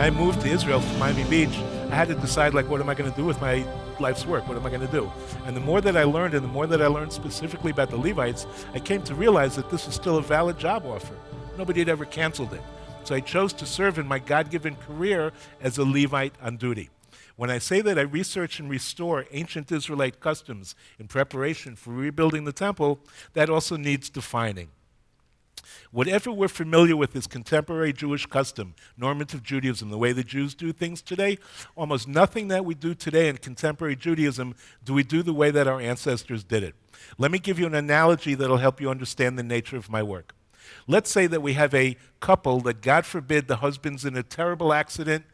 I moved to Israel from Miami Beach, I had to decide, like, what am I going to do with my life's work? What am I going to do? And the more that I learned, and the more that I learned specifically about the Levites, I came to realize that this was still a valid job offer. Nobody had ever canceled it. So I chose to serve in my God-given career as a Levite on duty. When I say that I research and restore ancient Israelite customs in preparation for rebuilding the temple, that also needs defining. Whatever we're familiar with as contemporary Jewish custom, normative Judaism, the way the Jews do things today, almost nothing that we do today in contemporary Judaism do we do the way that our ancestors did it. Let me give you an analogy that'll help you understand the nature of my work. Let's say that we have a couple that, God forbid, the husband's in a terrible accident.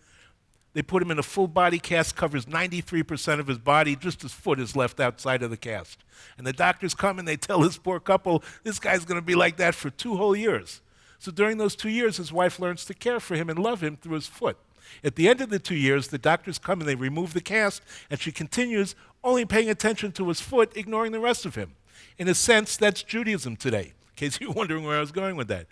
They put him in a full body cast, covers 93% of his body, just his foot is left outside of the cast. And the doctors come and they tell this poor couple, this guy's going to be like that for 2 whole years. So during those 2 years, his wife learns to care for him and love him through his foot. At the end of the 2 years, the doctors come and they remove the cast, and she continues only paying attention to his foot, ignoring the rest of him. In a sense, that's Judaism today, in case you're wondering where I was going with that.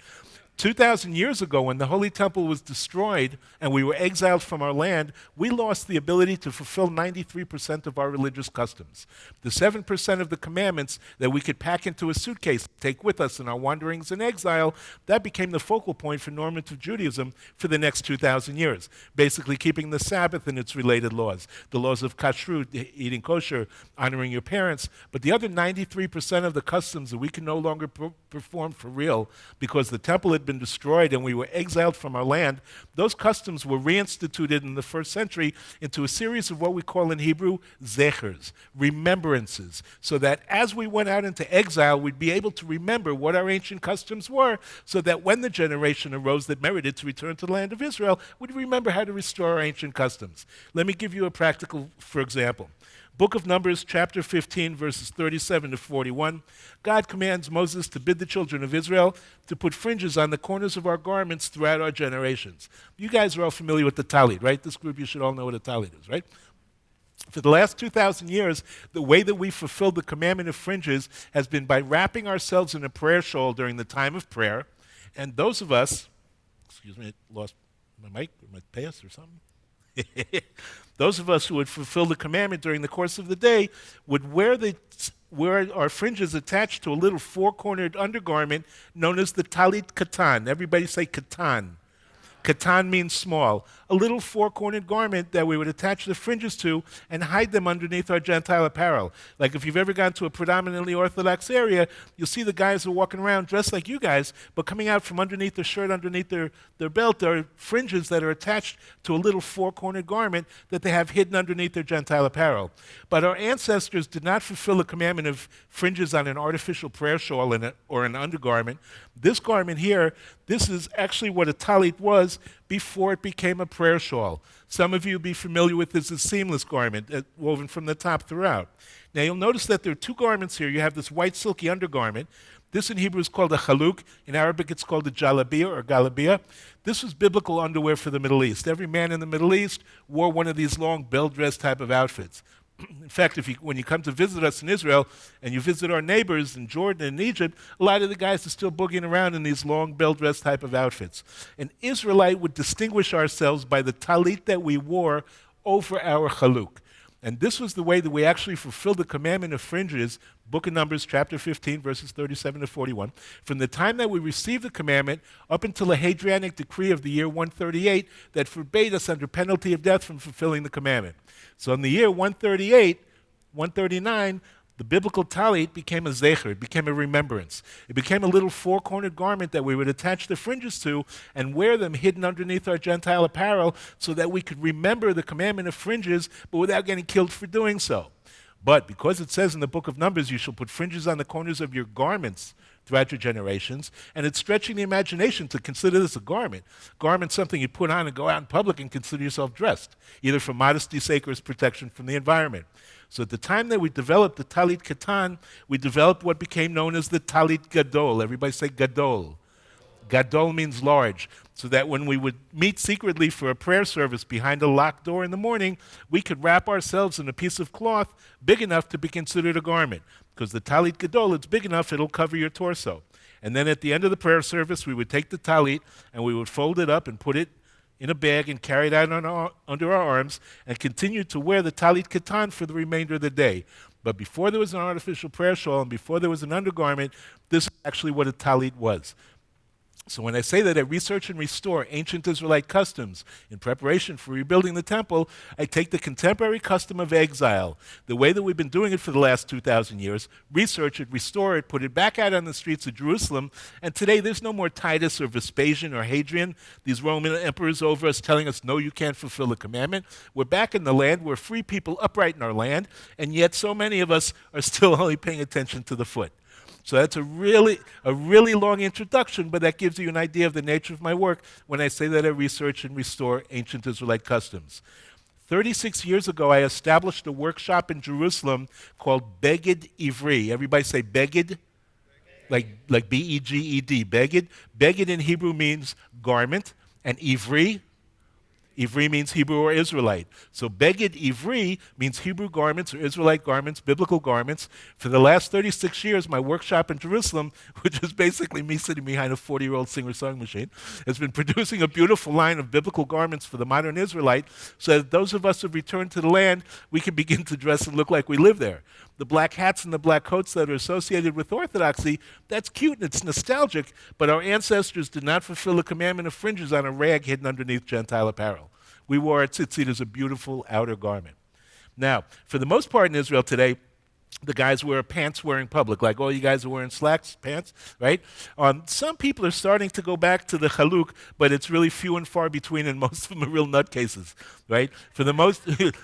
2,000 years ago, when the Holy Temple was destroyed and we were exiled from our land, we lost the ability to fulfill 93% of our religious customs. The 7% of the commandments that we could pack into a suitcase, take with us in our wanderings in exile, that became the focal point for normative Judaism for the next 2,000 years, basically keeping the Sabbath and its related laws, the laws of kashrut, eating kosher, honoring your parents. But the other 93% of the customs that we can no longer perform for real because the temple had been destroyed and we were exiled from our land, those customs were reinstituted in the first century into a series of what we call in Hebrew zechers, remembrances, so that as we went out into exile, we'd be able to remember what our ancient customs were, so that when the generation arose that merited to return to the land of Israel, we'd remember how to restore our ancient customs. Let me give you a practical, for example. Book of Numbers, chapter 15, verses 37 to 41. God commands Moses to bid the children of Israel to put fringes on the corners of our garments throughout our generations. You guys are all familiar with the tallit, right? This group, you should all know what a tallit is, right? For the last 2,000 years, the way that we fulfilled the commandment of fringes has been by wrapping ourselves in a prayer shawl during the time of prayer. And those of us, excuse me, I lost my mic or my pass or something. Those of us who would fulfill the commandment during the course of the day would wear our fringes attached to a little 4-cornered undergarment known as the tallit katan. Everybody say katan. Katan means small. A little 4-cornered garment that we would attach the fringes to and hide them underneath our Gentile apparel. Like if you've ever gone to a predominantly Orthodox area, you'll see the guys who are walking around dressed like you guys, but coming out from underneath their shirt, underneath their belt, there are fringes that are attached to a little 4-cornered garment that they have hidden underneath their Gentile apparel. But our ancestors did not fulfill the commandment of fringes on an artificial prayer shawl or an undergarment. This garment here, this is actually what a tallit was before it became a prayer shawl. Some of you will be familiar with this as a seamless garment, woven from the top throughout. Now you'll notice that there are 2 garments here. You have this white silky undergarment. This in Hebrew is called a chaluk. In Arabic it's called a jalabiyah or galabiyah. This was biblical underwear for the Middle East. Every man in the Middle East wore one of these long bell dress type of outfits. In fact, when you come to visit us in Israel and you visit our neighbors in Jordan and Egypt, a lot of the guys are still boogieing around in these long bell dress type of outfits. An Israelite would distinguish ourselves by the tallit that we wore over our chaluk. And this was the way that we actually fulfilled the commandment of fringes, Book of Numbers, chapter 15, verses 37 to 41. From the time that we received the commandment up until a Hadrianic decree of the year 138 that forbade us under penalty of death from fulfilling the commandment. So in the year 139, the biblical tallit became a zecher, it became a remembrance. It became a little 4-cornered garment that we would attach the fringes to and wear them hidden underneath our Gentile apparel so that we could remember the commandment of fringes, but without getting killed for doing so. But because it says in the book of Numbers, you shall put fringes on the corners of your garments throughout your generations, and it's stretching the imagination to consider this a garment. Garment's something you put on and go out in public and consider yourself dressed, either for modesty's sake or as protection from the environment. So at the time that we developed the tallit katan, we developed what became known as the tallit gadol. Everybody say gadol. Gadol means large, so that when we would meet secretly for a prayer service behind a locked door in the morning, we could wrap ourselves in a piece of cloth big enough to be considered a garment. Because the tallit gadol, it's big enough, it'll cover your torso. And then at the end of the prayer service, we would take the tallit and we would fold it up and put it in a bag and carried out under our arms, and continued to wear the tallit katan for the remainder of the day. But before there was an artificial prayer shawl and before there was an undergarment, this is actually what a tallit was. So when I say that I research and restore ancient Israelite customs in preparation for rebuilding the temple, I take the contemporary custom of exile, the way that we've been doing it for the last 2,000 years, research it, restore it, put it back out on the streets of Jerusalem, and today there's no more Titus or Vespasian or Hadrian, these Roman emperors over us telling us, no, you can't fulfill the commandment. We're back in the land, we're free people upright in our land, and yet so many of us are still only paying attention to the foot. So that's a really long introduction, but that gives you an idea of the nature of my work when I say that I research and restore ancient Israelite customs. 36 years ago, I established a workshop in Jerusalem called Beged Ivri. Everybody say Beged? Like B-E-G-E-D, Beged. Beged in Hebrew means garment, and Ivri means Hebrew or Israelite. So Beged Ivri means Hebrew garments or Israelite garments, biblical garments. For the last 36 years, my workshop in Jerusalem, which is basically me sitting behind a 40-year-old singer-song machine, has been producing a beautiful line of biblical garments for the modern Israelite so that those of us who return to the land, we can begin to dress and look like we live there. The black hats and the black coats that are associated with Orthodoxy, that's cute and it's nostalgic, but our ancestors did not fulfill the commandment of fringes on a rag hidden underneath Gentile apparel. We wore a tzitzit as a beautiful outer garment. Now, for the most part in Israel today, the guys wear pants wearing public, like all you guys are wearing slacks, pants, right? Some people are starting to go back to the chaluk, but it's really few and far between, and most of them are real nutcases, right? For the most,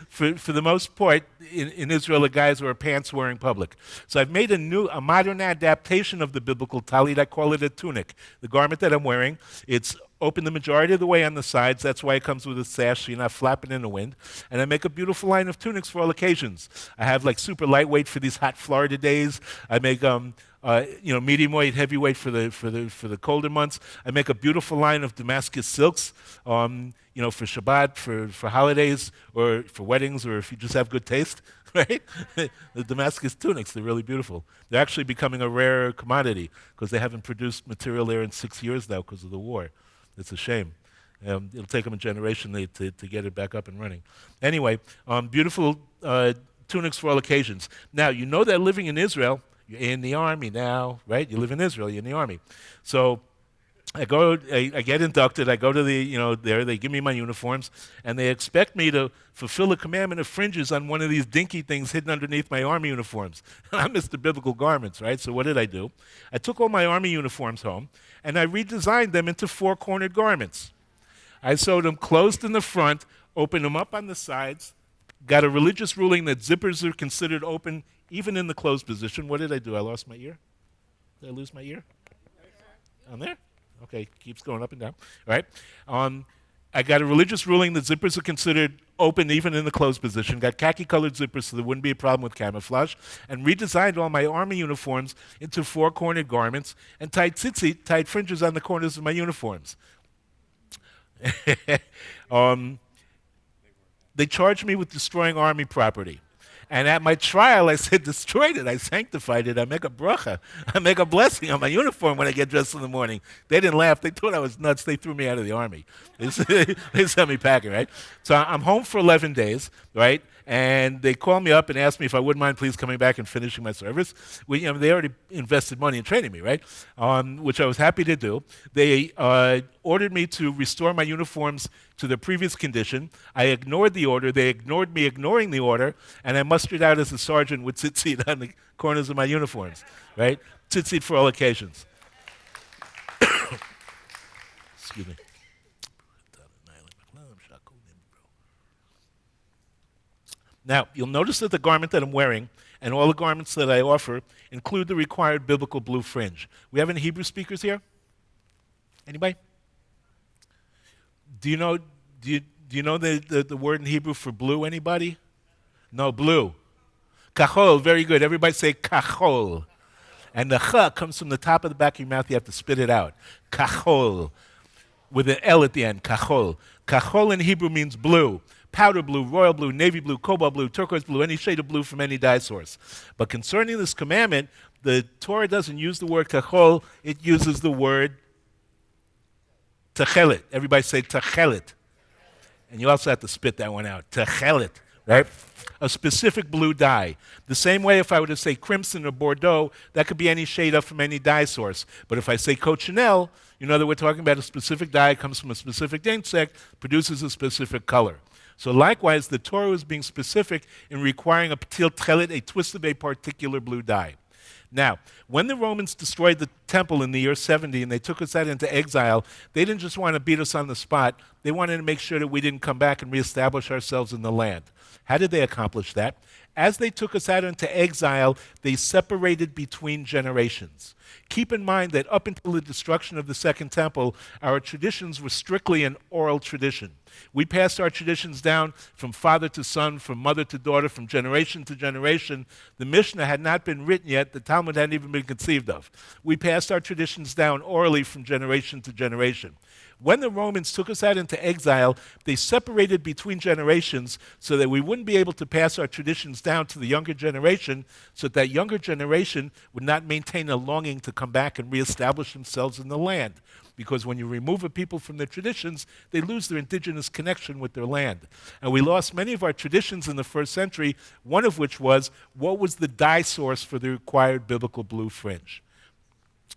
for the most part, in Israel, the guys wear pants wearing public. So I've made a modern adaptation of the biblical tallit. I call it a tunic. The garment that I'm wearing, it's open the majority of the way on the sides. That's why it comes with a sash so you're not flapping in the wind. And I make a beautiful line of tunics for all occasions. I have like super lightweight for these hot Florida days. I make medium weight, heavyweight for the colder months. I make a beautiful line of Damascus silks, for Shabbat, for holidays, or for weddings, or if you just have good taste, right? The Damascus tunics, they're really beautiful. They're actually becoming a rare commodity because they haven't produced material there in 6 years now because of the war. It's a shame. It'll take them a generation to get it back up and running. Anyway, beautiful tunics for all occasions. Now, you know that living in Israel, you're in the army now, right? You live in Israel, you're in the army. So I get inducted, I go to there, they give me my uniforms, and they expect me to fulfill the commandment of fringes on one of these dinky things hidden underneath my army uniforms. I'm Mr. Biblical Garments, right? So what did I do? I took all my army uniforms home, and I redesigned them into four-cornered garments. I sewed them closed in the front, opened them up on the sides, got a religious ruling that zippers are considered open even in the closed position. What did I do? I lost my ear? Did I lose my ear? On there? Okay, keeps going up and down. All right. I got a religious ruling that zippers are considered open even in the closed position. Got khaki-colored zippers so there wouldn't be a problem with camouflage. And redesigned all my army uniforms into four-cornered garments and tied fringes on the corners of my uniforms. They charged me with destroying army property. And at my trial, I said, destroyed it. I sanctified it. I make a bracha. I make a blessing on my uniform when I get dressed in the morning. They didn't laugh. They thought I was nuts. They threw me out of the army. They sent me packing, right? So I'm home for 11 days, right? And they called me up and asked me if I wouldn't mind please coming back and finishing my service. They already invested money in training me, right? Which I was happy to do. They ordered me to restore my uniforms to their previous condition. I ignored the order. They ignored me ignoring the order, and I mustered out as a sergeant with tzitzit on the corners of my uniforms, right? Tzitzit for all occasions. Excuse me. Now, you'll notice that the garment that I'm wearing and all the garments that I offer include the required biblical blue fringe. We have any Hebrew speakers here? Anybody? Do you know the word in Hebrew for blue, anybody? No, blue. Kachol, very good. Everybody say kachol. And the ch comes from the top of the back of your mouth. You have to spit it out. Kachol. With an L at the end, kachol. Kachol in Hebrew means blue. Powder blue, royal blue, navy blue, cobalt blue, turquoise blue, any shade of blue from any dye source. But concerning this commandment, the Torah doesn't use the word kachol, it uses the word techelet. Everybody say techelet. And you also have to spit that one out. Techelet, right? A specific blue dye. The same way if I were to say crimson or Bordeaux, that could be any shade up from any dye source. But if I say cochineal, you know that we're talking about a specific dye, comes from a specific insect, produces a specific color. So likewise, the Torah is being specific in requiring a patil techelet, a twist of a particular blue dye. Now, when the Romans destroyed the temple in the year 70 and they took us out into exile, they didn't just want to beat us on the spot. They wanted to make sure that we didn't come back and reestablish ourselves in the land. How did they accomplish that? As they took us out into exile, they separated between generations. Keep in mind that up until the destruction of the Second Temple, our traditions were strictly an oral tradition. We passed our traditions down from father to son, from mother to daughter, from generation to generation. The Mishnah had not been written yet. The Talmud hadn't even been conceived of. We passed our traditions down orally from generation to generation. When the Romans took us out into exile, they separated between generations so that we wouldn't be able to pass our traditions down to the younger generation, so that younger generation would not maintain a longing to come back and reestablish themselves in the land. Because when you remove a people from their traditions, they lose their indigenous connection with their land. And we lost many of our traditions in the first century, one of which was, what was the dye source for the required biblical blue fringe?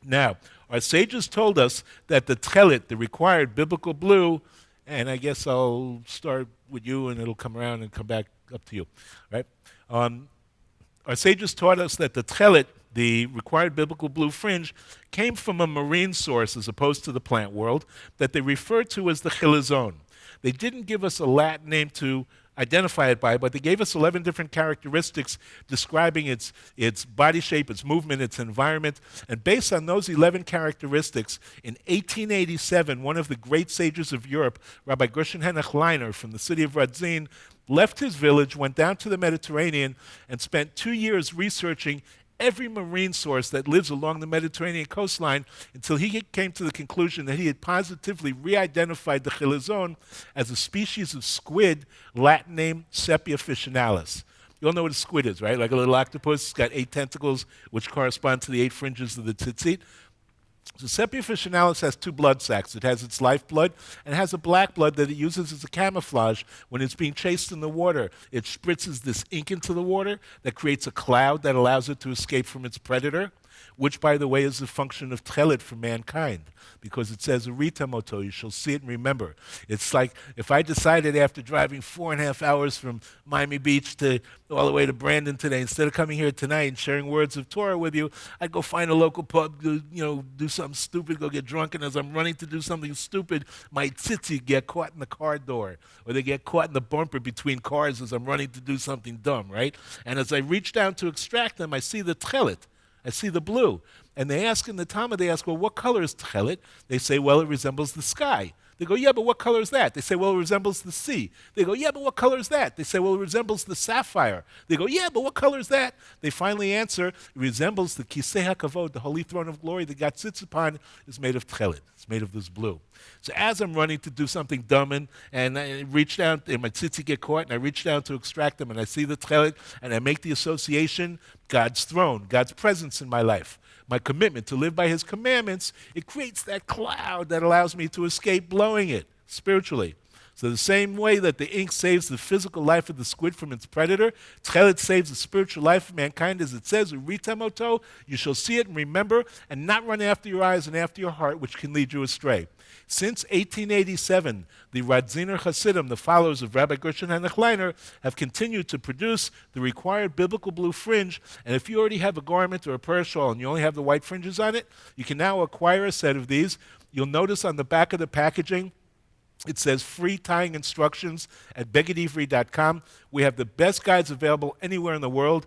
Now, our sages told us that the tallit, the required biblical blue, and I guess I'll start with you and it'll come around and come back up to you, right? Our sages taught us that the tallit, the required biblical blue fringe, came from a marine source as opposed to the plant world that they referred to as the chilazon. They didn't give us a Latin name to identify it by, but they gave us 11 different characteristics describing its body shape, its movement, its environment. And based on those 11 characteristics, in 1887, one of the great sages of Europe, Rabbi Gershon Henoch Leiner from the city of Radzin, left his village, went down to the Mediterranean, and spent 2 years researching every marine source that lives along the Mediterranean coastline until he came to the conclusion that he had positively re-identified the chilazon as a species of squid, Latin name Sepia officinalis. You all know what a squid is, right? Like a little octopus. It's got 8 tentacles, which correspond to the 8 fringes of the tzitzit. So Sepia officinalis has 2 blood sacs. It has its lifeblood and has a black blood that it uses as a camouflage when it's being chased in the water. It spritzes this ink into the water that creates a cloud that allows it to escape from its predator, which, by the way, is the function of tallit for mankind, because it says, "Urita moto," you shall see it and remember. It's like if I decided after driving 4.5 hours from Miami Beach to all the way to Brandon today, instead of coming here tonight and sharing words of Torah with you, I'd go find a local pub, do something stupid, go get drunk, and as I'm running to do something stupid, my tzitzit get caught in the car door, or they get caught in the bumper between cars as I'm running to do something dumb, right? And as I reach down to extract them, I see the tallit. I see the blue. And they ask in the Talmud, they ask, well, what color is tallit? They say, well, it resembles the sky. They go, yeah, but what color is that? They say, well, it resembles the sea. They go, yeah, but what color is that? They say, well, it resembles the sapphire. They go, yeah, but what color is that? They finally answer, it resembles the kisei hakavod, the holy throne of glory that God sits upon, is made of tallit. It's made of this blue. So as I'm running to do something dumb and I reach down, and my tzitzit get caught, and I reach down to extract them, and I see the tallit, and I make the association, God's throne, God's presence in my life, my commitment to live by his commandments, it creates that cloud that allows me to escape blowing it spiritually. So the same way that the ink saves the physical life of the squid from its predator, tallit saves the spiritual life of mankind, as it says, "Urita moto," you shall see it and remember, and not run after your eyes and after your heart, which can lead you astray. Since 1887, the Radziner Hasidim, the followers of Rabbi Gershon Henoch Leiner, have continued to produce the required biblical blue fringe, and if you already have a garment or a prayer shawl and you only have the white fringes on it, you can now acquire a set of these. You'll notice on the back of the packaging, it says free tying instructions at begedivri.com. We have the best guides available anywhere in the world,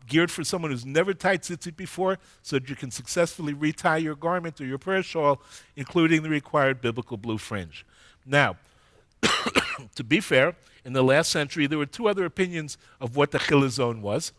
geared for someone who's never tied tzitzit before, so that you can successfully retie your garment or your prayer shawl, including the required biblical blue fringe. Now, to be fair, in the last century, there were 2 other opinions of what the chilazon was.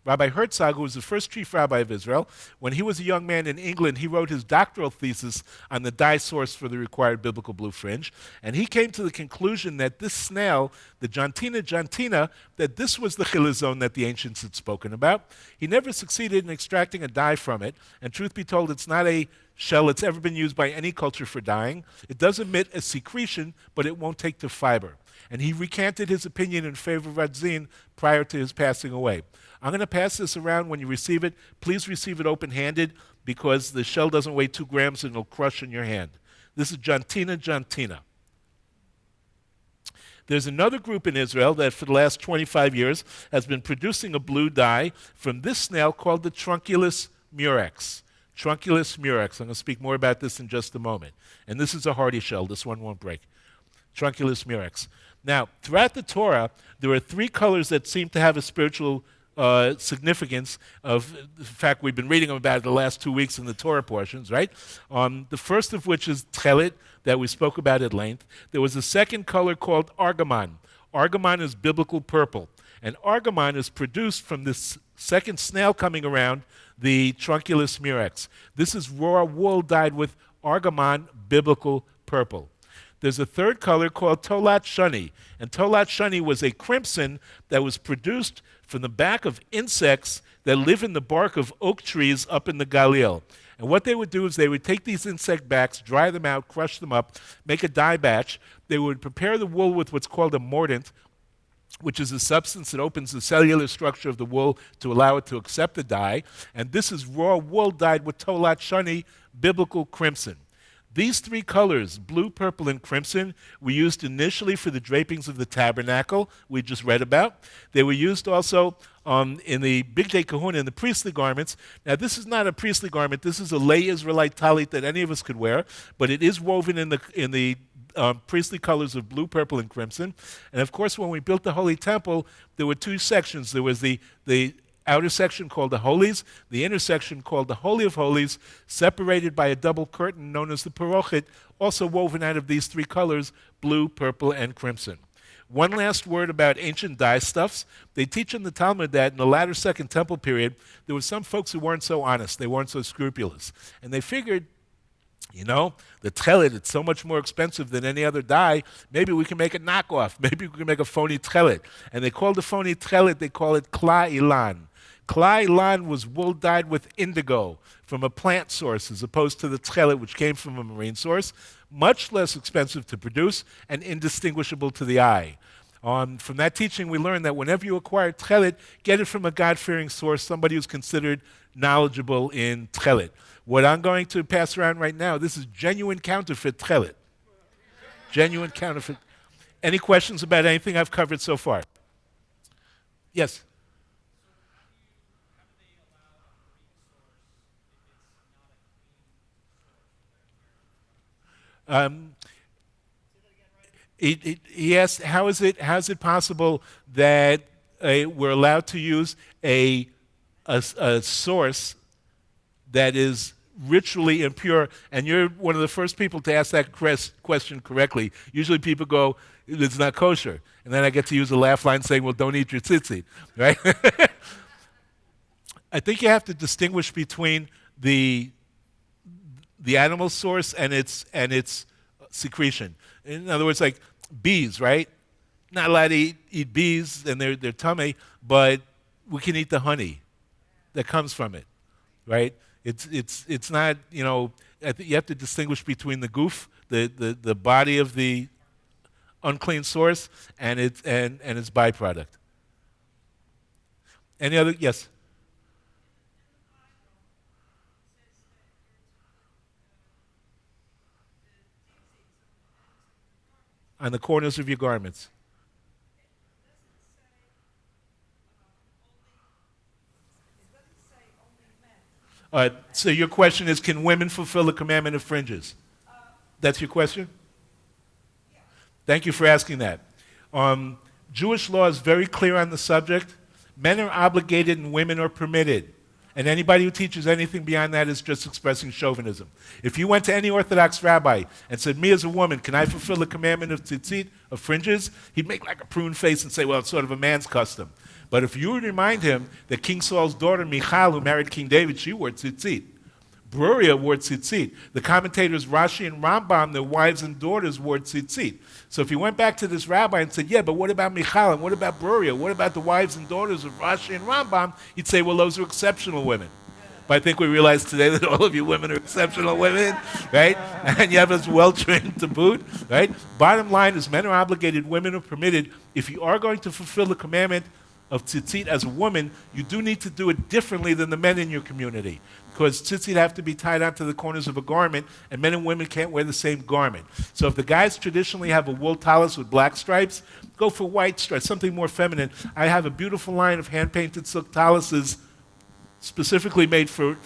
Rabbi Herzog, who was the first chief rabbi of Israel, when he was a young man in England, he wrote his doctoral thesis on the dye source for the required biblical blue fringe, and he came to the conclusion that this snail, the Jantina jantina, that this was the chilazon that the ancients had spoken about. He never succeeded in extracting a dye from it, and truth be told, it's not a shell that's ever been used by any culture for dyeing. It does emit a secretion, but it won't take to fiber. And he recanted his opinion in favor of Radzin prior to his passing away. I'm going to pass this around when you receive it. Please receive it open-handed because the shell doesn't weigh 2 grams and it'll crush in your hand. This is Jantina jantina. There's another group in Israel that for the last 25 years has been producing a blue dye from this snail called the Trunculus murex. Trunculus murex. I'm going to speak more about this in just a moment. And this is a hardy shell. This one won't break. Trunculus murex. Now, throughout the Torah, there are 3 colors that seem to have a spiritual significance of the fact we've been reading about it the last 2 weeks in the Torah portions, right? The first of which is tallit, that we spoke about at length. There was a second color called argamon. Argamon is biblical purple. And argamon is produced from this second snail coming around, the Trunculus murex. This is raw wool dyed with argamon, biblical purple. There's a third color called tallit shani. And tallit shani was a crimson that was produced from the back of insects that live in the bark of oak trees up in the Galil. And what they would do is they would take these insect backs, dry them out, crush them up, make a dye batch. They would prepare the wool with what's called a mordant, which is a substance that opens the cellular structure of the wool to allow it to accept the dye. And this is raw wool dyed with tallit shani, biblical crimson. These 3 colors, blue, purple, and crimson, were used initially for the drapings of the tabernacle we just read about. They were used also in the Big Day Kahuna, in the priestly garments. Now, this is not a priestly garment. This is a lay Israelite tallit that any of us could wear, but it is woven in the priestly colors of blue, purple, and crimson. And, of course, when we built the Holy Temple, there were 2 sections. There was the outer section called the Holies, the inner section called the Holy of Holies, separated by a double curtain known as the Parochit, also woven out of these 3 colors, blue, purple, and crimson. One last word about ancient dye stuffs. They teach in the Talmud that in the latter Second Temple period, there were some folks who weren't so honest, they weren't so scrupulous. And they figured, you know, the tallit, it's so much more expensive than any other dye. Maybe we can make a knockoff. Maybe we can make a phony tallit. And they call the phony tallit, they call it kla ilan. Kla ilan was wool dyed with indigo from a plant source as opposed to the tallit, which came from a marine source. Much less expensive to produce and indistinguishable to the eye. From that teaching, we learned that whenever you acquire tallit, get it from a God-fearing source, somebody who's considered knowledgeable in tallit. What I'm going to pass around right now, this is genuine counterfeit tallit. Genuine counterfeit. Any questions about anything I've covered so far? Yes? He asked, how is it possible that we're allowed to use a source that is ritually impure? And you're one of the first people to ask that question correctly. Usually people go, it's not kosher. And then I get to use a laugh line saying, well, don't eat your tzitzit, right? I think you have to distinguish between the animal source and its secretion. In other words, like bees, right? Not allowed to eat bees and their tummy, but we can eat the honey that comes from it, right? It's not, you know, you have to distinguish between the goof, the body of the unclean source, and its byproduct. Any other? Yes. On the corners of your garments. So your question is, can women fulfill the commandment of fringes? That's your question? Thank you for asking that. Jewish law is very clear on the subject. Men are obligated and women are permitted. And anybody who teaches anything beyond that is just expressing chauvinism. If you went to any Orthodox rabbi and said, me as a woman, can I fulfill the commandment of tzitzit, of fringes? He'd make like a prune face and say, well, it's sort of a man's custom. But if you would remind him that King Saul's daughter, Michal, who married King David, she wore tzitzit. Bruria wore tzitzit. The commentators Rashi and Rambam, their wives and daughters, wore tzitzit. So if you went back to this rabbi and said, yeah, but what about Michal and what about Bruria? What about the wives and daughters of Rashi and Rambam? He'd say, well, those are exceptional women. But I think we realize today that all of you women are exceptional women, right? And you have us well-trained to boot, right? Bottom line is men are obligated, women are permitted. If you are going to fulfill the commandment of tzitzit as a woman, you do need to do it differently than the men in your community. Because tzitzit have to be tied onto the corners of a garment, and men and women can't wear the same garment. So if the guys traditionally have a wool tallis with black stripes, go for white stripes, something more feminine. I have a beautiful line of hand-painted silk tallises specifically made for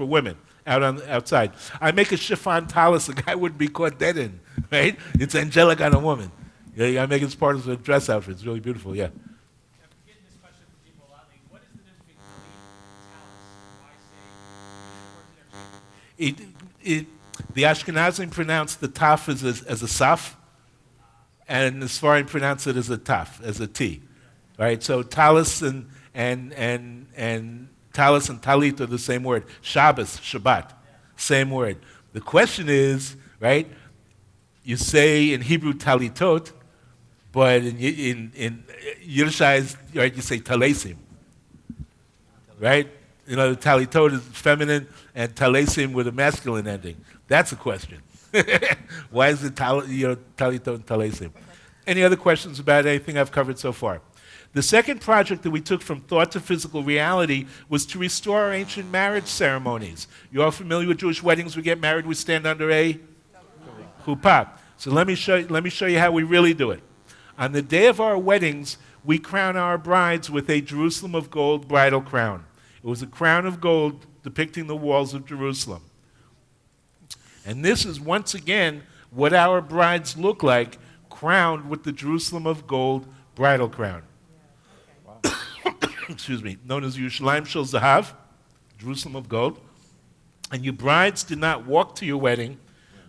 women outside. I make a chiffon tallis a guy wouldn't be caught dead in, right? It's angelic on a woman. Yeah, I make it as part of the dress outfit. It's really beautiful, yeah. The Ashkenazim pronounce the taf as a saf, and the Sfarim pronounce it as a taf, as a t, right? So talis and talis and tallit are the same word. Shabbos, Shabbat, same word. The question is, right? You say in Hebrew talitot, but in Yiddishized, right? You say talesim, right? You know, talitot is feminine and talesim with a masculine ending. That's a question. Why is it talitot and talesim? Any other questions about anything I've covered so far? The second project that we took from thought to physical reality was to restore our ancient marriage ceremonies. You're all familiar with Jewish weddings? We get married, we stand under a chuppah. So let me show you how we really do it. On the day of our weddings, we crown our brides with a Jerusalem of gold bridal crown. It was a crown of gold depicting the walls of Jerusalem. And this is once again what our brides look like, crowned with the Jerusalem of gold bridal crown. Excuse me, known as Yerushalayim Shel Zahav, Jerusalem of gold. And you brides did not walk to your wedding,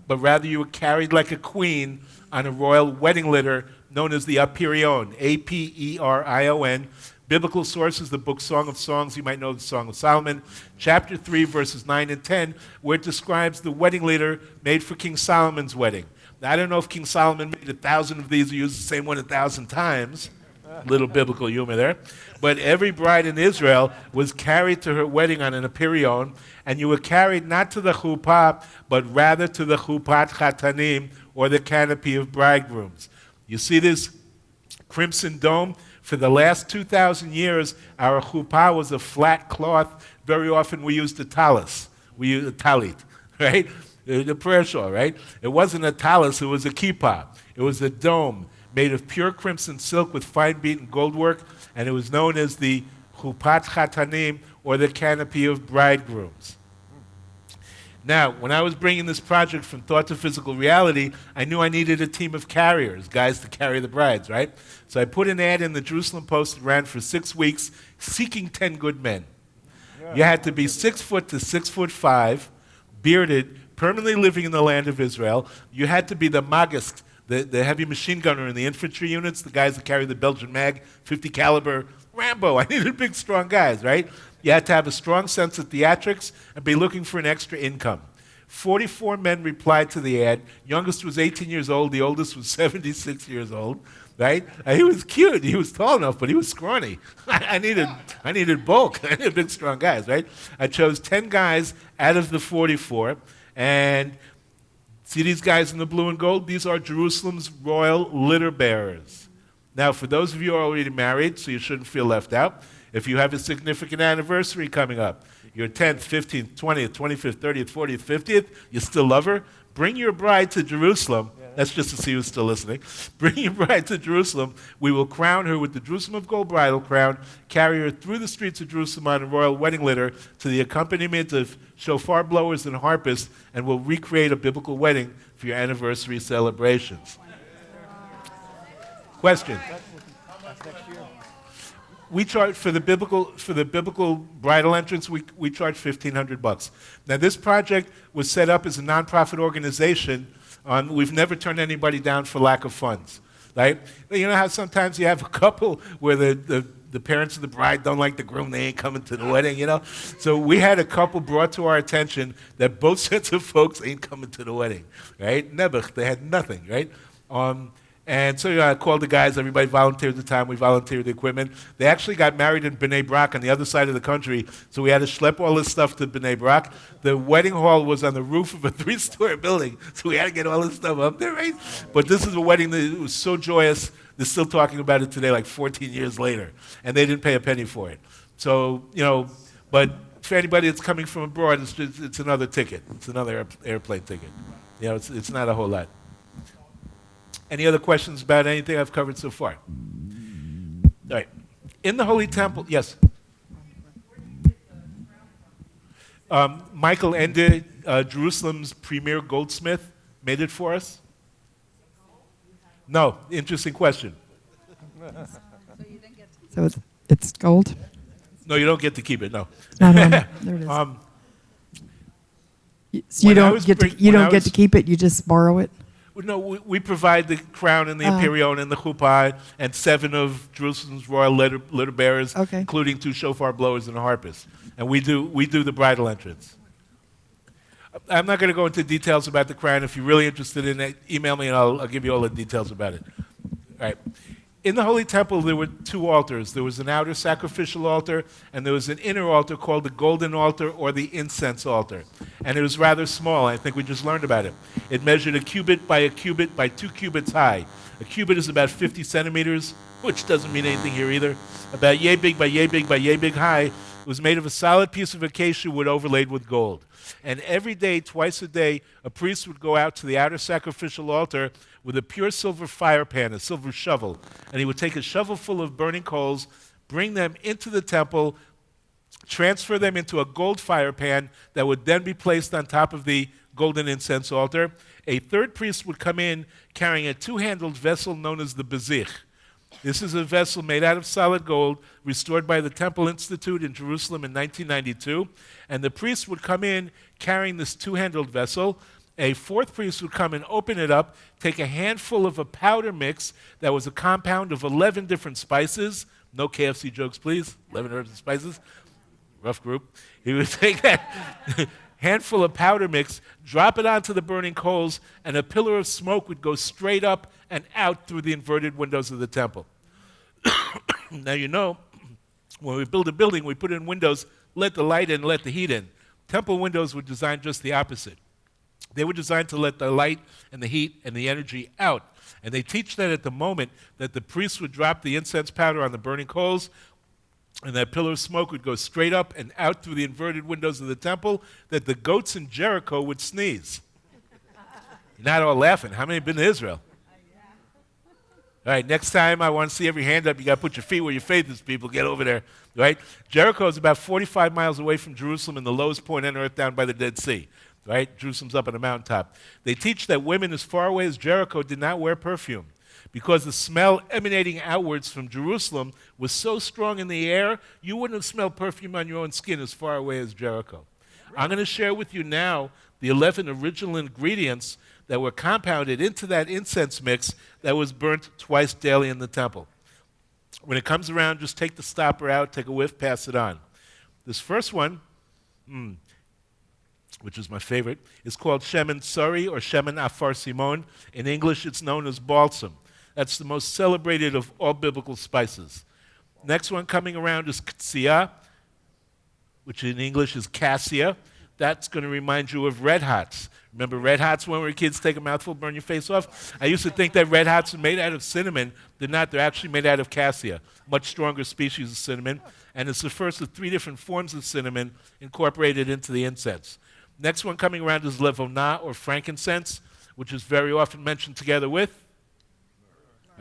but rather you were carried like a queen on a royal wedding litter known as the Aperion, A-P-E-R-I-O-N. Biblical sources, the book Song of Songs, you might know the Song of Solomon, chapter 3, verses 9 and 10, where it describes the wedding litter made for King Solomon's wedding. Now, I don't know if King Solomon made 1,000 of these or used the same one 1,000 times. Little biblical humor there. But every bride in Israel was carried to her wedding on an aperion, and you were carried not to the chuppah, but rather to the chuppat chatanim, or the canopy of bridegrooms. You see this crimson dome? For the last 2,000 years, our chuppah was a flat cloth. Very often we used a tallis. We used a tallit, right? The prayer shawl, right? It wasn't a tallis, it was a kippah. It was a dome made of pure crimson silk with fine beaten gold work, and it was known as the chuppat chatanim, or the canopy of bridegrooms. Now, when I was bringing this project from thought to physical reality, I knew I needed a team of carriers, guys to carry the brides, right? So I put an ad in the Jerusalem Post that ran for 6 weeks, seeking 10 good men. Yeah. You had to be 6 foot to 6'5", bearded, permanently living in the land of Israel. You had to be the magist, the heavy machine gunner in the infantry units, the guys that carry the Belgian mag, 50 caliber, Rambo. I needed big, strong guys, right? You had to have a strong sense of theatrics and be looking for an extra income. 44 men replied to the ad. Youngest was 18 years old. The oldest was 76 years old, right? And he was cute. He was tall enough, but he was scrawny. I needed bulk. I needed big, strong guys, right? I chose 10 guys out of the 44, and see these guys in the blue and gold? These are Jerusalem's royal litter bearers. Now, for those of you who are already married, so you shouldn't feel left out, if you have a significant anniversary coming up, your 10th, 15th, 20th, 25th, 30th, 40th, 50th, you still love her, bring your bride to Jerusalem. That's just to see who's still listening. Bring your bride to Jerusalem. We will crown her with the Jerusalem of gold bridal crown, carry her through the streets of Jerusalem on a royal wedding litter to the accompaniment of shofar blowers and harpists, and we'll recreate a biblical wedding for your anniversary celebrations. Question? We charge for the biblical bridal entrance. We charge $1,500. Now, this project was set up as a nonprofit organization. We've never turned anybody down for lack of funds, right? You know how sometimes you have a couple where the parents of the bride don't like the groom, they ain't coming to the wedding, you know? So we had a couple brought to our attention that both sets of folks ain't coming to the wedding, right? Never, they had nothing, right? And so I called the guys, everybody volunteered the time, we volunteered the equipment. They actually got married in Bnei Brak on the other side of the country, so we had to schlep all this stuff to Bnei Brak. The wedding hall was on the roof of a 3-story building, so we had to get all this stuff up there, right? But this is a wedding that was so joyous, they're still talking about it today, like 14 years later, and they didn't pay a penny for it. So, but for anybody that's coming from abroad, it's another ticket. It's another airplane ticket. It's not a whole lot. Any other questions about anything I've covered so far? All right. In the Holy Temple, yes? Michael Ende, Jerusalem's premier goldsmith, made it for us. No, interesting question. So it's gold? No, you don't get to keep it, no. No, there it is. So you don't get to keep it, you just borrow it? No, we provide the crown and the imperial and the chuppah and 7 of Jerusalem's royal litter bearers, including 2 shofar blowers and a harpist. And we do the bridal entrance. I'm not going to go into details about the crown. If you're really interested in it, email me and I'll give you all the details about it. All right. In the Holy Temple, there were 2 altars. There was an outer sacrificial altar, and there was an inner altar called the golden altar or the incense altar. And it was rather small. I think we just learned about it. It measured a cubit by 2 cubits high. A cubit is about 50 centimeters, which doesn't mean anything here either. About yay big by yay big by yay big high. It was made of a solid piece of acacia wood overlaid with gold. And every day, twice a day, a priest would go out to the outer sacrificial altar with a pure silver fire pan, a silver shovel. And he would take a shovel full of burning coals, bring them into the temple, transfer them into a gold fire pan that would then be placed on top of the golden incense altar. A third priest would come in carrying a 2-handled vessel known as the bezich. This is a vessel made out of solid gold, restored by the Temple Institute in Jerusalem in 1992. And the priest would come in carrying this 2-handled vessel. A fourth priest would come and open it up, take a handful of a powder mix that was a compound of 11 different spices. No KFC jokes, please. 11 herbs and spices. Rough group. He would take that handful of powder mix, drop it onto the burning coals, and a pillar of smoke would go straight up and out through the inverted windows of the temple. Now, when we build a building, we put in windows, let the light in, let the heat in. Temple windows were designed just the opposite. They were designed to let the light and the heat and the energy out. And they teach that at the moment that the priest would drop the incense powder on the burning coals, and that pillar of smoke would go straight up and out through the inverted windows of the temple, that the goats in Jericho would sneeze. You're not all laughing. How many have been to Israel? All right, next time I want to see every hand up, you got to put your feet where your faith is, people. Get over there, right? Jericho is about 45 miles away from Jerusalem in the lowest point on earth down by the Dead Sea, right? Jerusalem's up on a mountaintop. They teach that women as far away as Jericho did not wear perfume because the smell emanating outwards from Jerusalem was so strong in the air, you wouldn't have smelled perfume on your own skin as far away as Jericho. I'm going to share with you now the 11 original ingredients that were compounded into that incense mix that was burnt twice daily in the temple. When it comes around, just take the stopper out, take a whiff, pass it on. This first one, which is my favorite, is called Shemen Tsari or Shemen Afar Simon. In English, it's known as balsam. That's the most celebrated of all biblical spices. Next one coming around is Ktsia, which in English is cassia. That's going to remind you of Red Hots. Remember Red Hots when we were kids? Take a mouthful, burn your face off? I used to think that Red Hots were made out of cinnamon. They're not. They're actually made out of cassia, much stronger species of cinnamon. And it's the first of 3 different forms of cinnamon incorporated into the incense. Next one coming around is levona or frankincense, which is very often mentioned together with?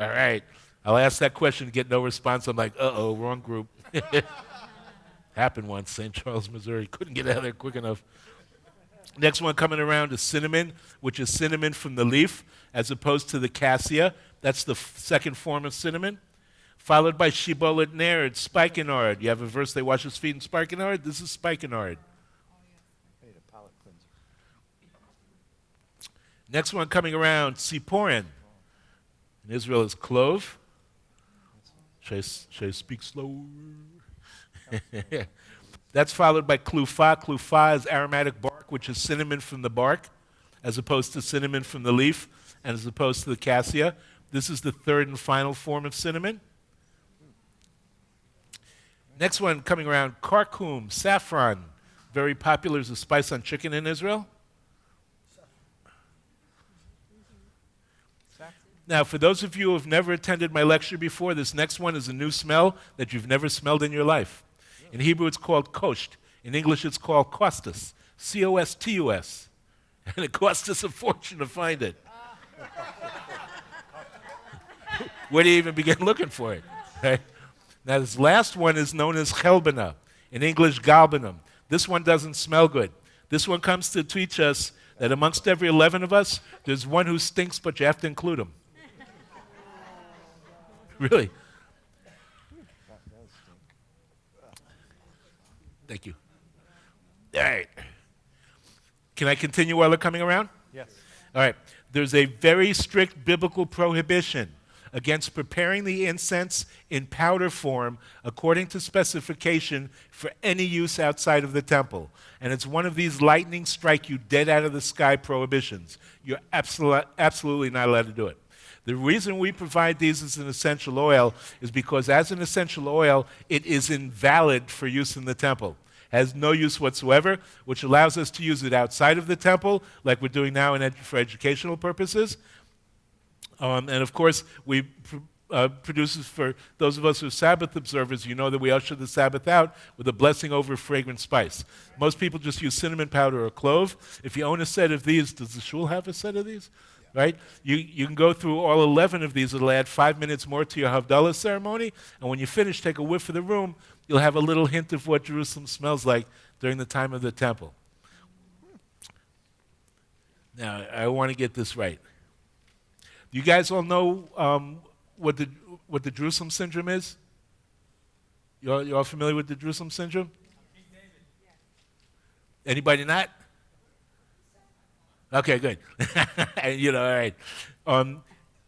All right. I'll ask that question and get no response. I'm like, uh-oh, wrong group. Happened once, St. Charles, Missouri. Couldn't get out of there quick enough. Next one coming around is cinnamon, which is cinnamon from the leaf, as opposed to the cassia. That's the second form of cinnamon. followed by shibolet nerd, spikenard. You have a verse, they wash his feet in spikenard. This is spikenard. Next one coming around, tziporin. In Israel is clove. Should I speak slower? That's followed by klufa. Klufa is aromatic bark, which is cinnamon from the bark, as opposed to cinnamon from the leaf, and as opposed to the cassia. This is the third and final form of cinnamon. Next one coming around, karkum, saffron. Very popular as a spice on chicken in Israel. Now, for those of you who have never attended my lecture before, this next one is a new smell that you've never smelled in your life. In Hebrew, it's called kosht. In English, it's called costus, C-O-S-T-U-S. And it cost us a fortune to find it. Where do you even begin looking for it? Right? Now, this last one is known as chelbana. In English, galbanum. This one doesn't smell good. This one comes to teach us that amongst every 11 of us, there's one who stinks, but you have to include him. Really. Thank you. All right. Can I continue while they're coming around? Yes. All right. There's a very strict biblical prohibition against preparing the incense in powder form according to specification for any use outside of the temple. And it's one of these lightning strike you dead out of the sky prohibitions. You're absolutely not allowed to do it. The reason we provide these as an essential oil is because as an essential oil, it is invalid for use in the temple. Has no use whatsoever, which allows us to use it outside of the temple, like we're doing now for educational purposes. And of course, we produce for those of us who are Sabbath observers, you know that we usher the Sabbath out with a blessing over fragrant spice. Most people just use cinnamon powder or clove. If you own a set of these, does the shul have a set of these? Right? You can go through all 11 of these. It'll add 5 minutes more to your Havdalah ceremony. And when you finish, take a whiff of the room. You'll have a little hint of what Jerusalem smells like during the time of the temple. Now, I want to get this right. You guys all know what the Jerusalem syndrome is? You all familiar with the Jerusalem syndrome? Anybody not? Okay, good. All right.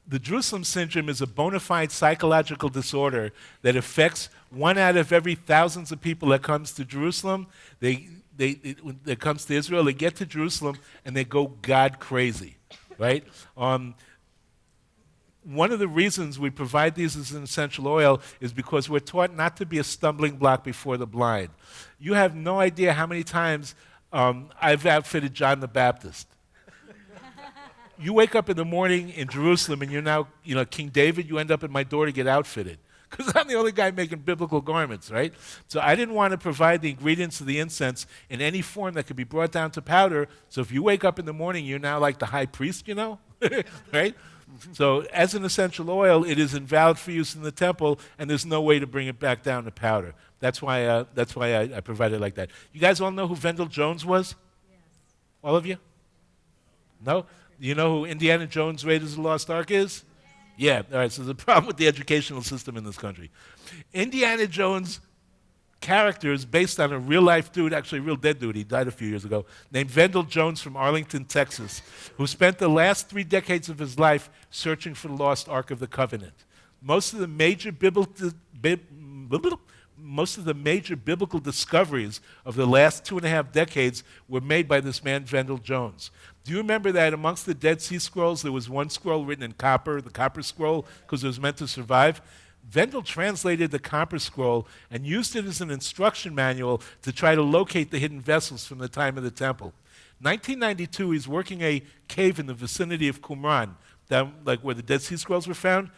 The Jerusalem syndrome is a bona fide psychological disorder that affects 1 out of every thousands of people that comes to Jerusalem. That comes to Israel, they get to Jerusalem and they go God crazy, right? One of the reasons we provide these as an essential oil is because we're taught not to be a stumbling block before the blind. You have no idea how many times I've outfitted John the Baptist. You wake up in the morning in Jerusalem and you're now, King David, you end up at my door to get outfitted. Because I'm the only guy making biblical garments, right? So I didn't want to provide the ingredients of the incense in any form that could be brought down to powder. So if you wake up in the morning, you're now like the high priest, right? So as an essential oil, it is invalid for use in the temple, and there's no way to bring it back down to powder. That's why I provide it like that. You guys all know who Vendell Jones was? Yes. All of you? No? You know who Indiana Jones Raiders of the Lost Ark is? Yeah. All right, so there's a problem with the educational system in this country. Indiana Jones' character is based on a real-life dude, actually a real dead dude, he died a few years ago, named Vendell Jones from Arlington, Texas, who spent the last 3 decades of his life searching for the lost Ark of the Covenant. Most of the major biblical discoveries of the last 2.5 decades were made by this man, Vendell Jones. Do you remember that amongst the Dead Sea Scrolls, there was one scroll written in copper, the Copper Scroll, because it was meant to survive? Vendell translated the Copper Scroll and used it as an instruction manual to try to locate the hidden vessels from the time of the temple. 1992, he's working a cave in the vicinity of Qumran, down like where the Dead Sea Scrolls were found.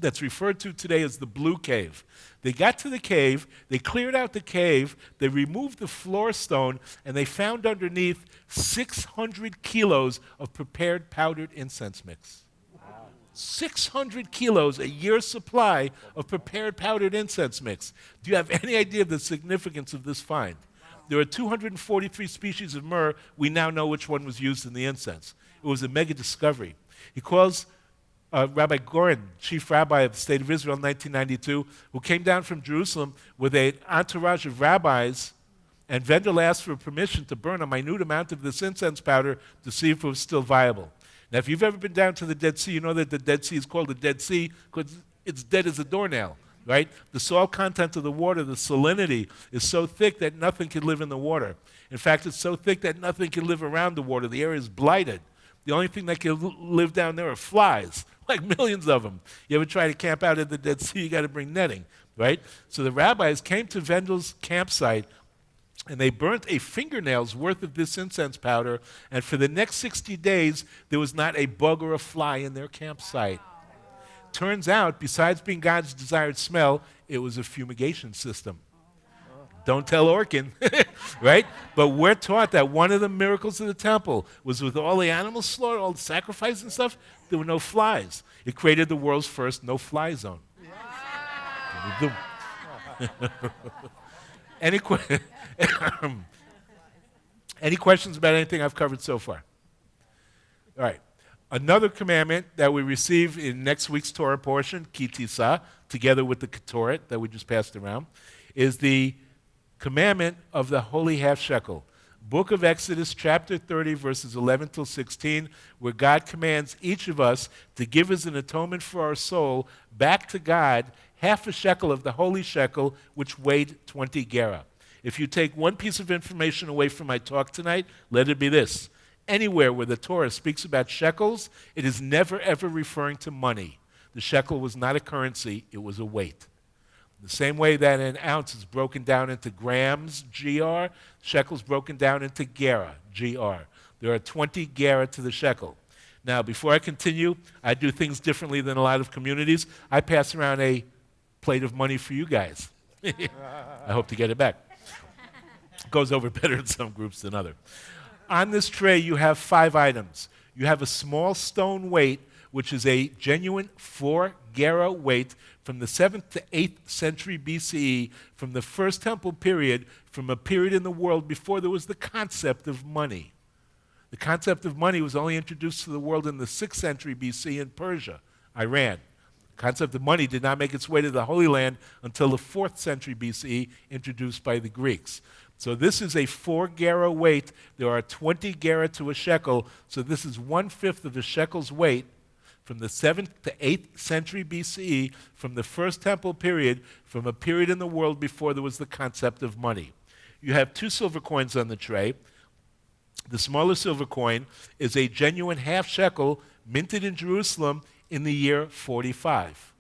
That's referred to today as the Blue Cave. They got to the cave, they cleared out the cave, they removed the floor stone, and they found underneath 600 kilos of prepared powdered incense mix. Wow. 600 kilos, a year's supply of prepared powdered incense mix. Do you have any idea of the significance of this find? There are 243 species of myrrh. We now know which one was used in the incense. It was a mega discovery. He calls Rabbi Goren, chief rabbi of the state of Israel in 1992, who came down from Jerusalem with an entourage of rabbis, and Vendel asked for permission to burn a minute amount of this incense powder to see if it was still viable. Now, if you've ever been down to the Dead Sea, you know that the Dead Sea is called the Dead Sea because it's dead as a doornail, right? The salt content of the water, the salinity, is so thick that nothing can live in the water. In fact, it's so thick that nothing can live around the water. The area is blighted. The only thing that can live down there are flies, like millions of them. You ever try to camp out at the Dead Sea, you got to bring netting, right? So the rabbis came to Vendel's campsite, and they burnt a fingernail's worth of this incense powder, and for the next 60 days, there was not a bug or a fly in their campsite. Turns out, besides being God's desired smell, it was a fumigation system. Don't tell Orkin, right? But we're taught that one of the miracles of the temple was with all the animal slaughter, all the sacrifice and stuff, there were no flies. It created the world's first no-fly zone. Any questions about anything I've covered so far? All right. Another commandment that we receive in next week's Torah portion, Ki Tisa, together with the Ketoret that we just passed around, is the commandment of the holy half-shekel. Book of Exodus, chapter 30, verses 11 till 16, where God commands each of us to give as an atonement for our soul back to God half a shekel of the holy shekel, which weighed 20 gerah. If you take one piece of information away from my talk tonight, let it be this. Anywhere where the Torah speaks about shekels, it is never, ever referring to money. The shekel was not a currency, it was a weight. The same way that an ounce is broken down into grams, GR, shekels broken down into gerah, GR. There are 20 gerah to the shekel. Now, before I continue, I do things differently than a lot of communities. I pass around a plate of money for you guys. I hope to get it back. It goes over better in some groups than others. On this tray, you have 5 items. You have a small stone weight, which is a genuine 4 gerah weight from the 7th to 8th century BCE, from the First Temple period, from a period in the world before there was the concept of money. The concept of money was only introduced to the world in the 6th century BC in Persia, Iran. The concept of money did not make its way to the Holy Land until the 4th century BCE, introduced by the Greeks. So this is a 4 gerah weight. There are 20 gerah to a shekel, so this is 1/5 of a shekel's weight from the 7th to 8th century BCE, from the First Temple period, from a period in the world before there was the concept of money. You have 2 silver coins on the tray. The smaller silver coin is a genuine half shekel minted in Jerusalem in the year 45.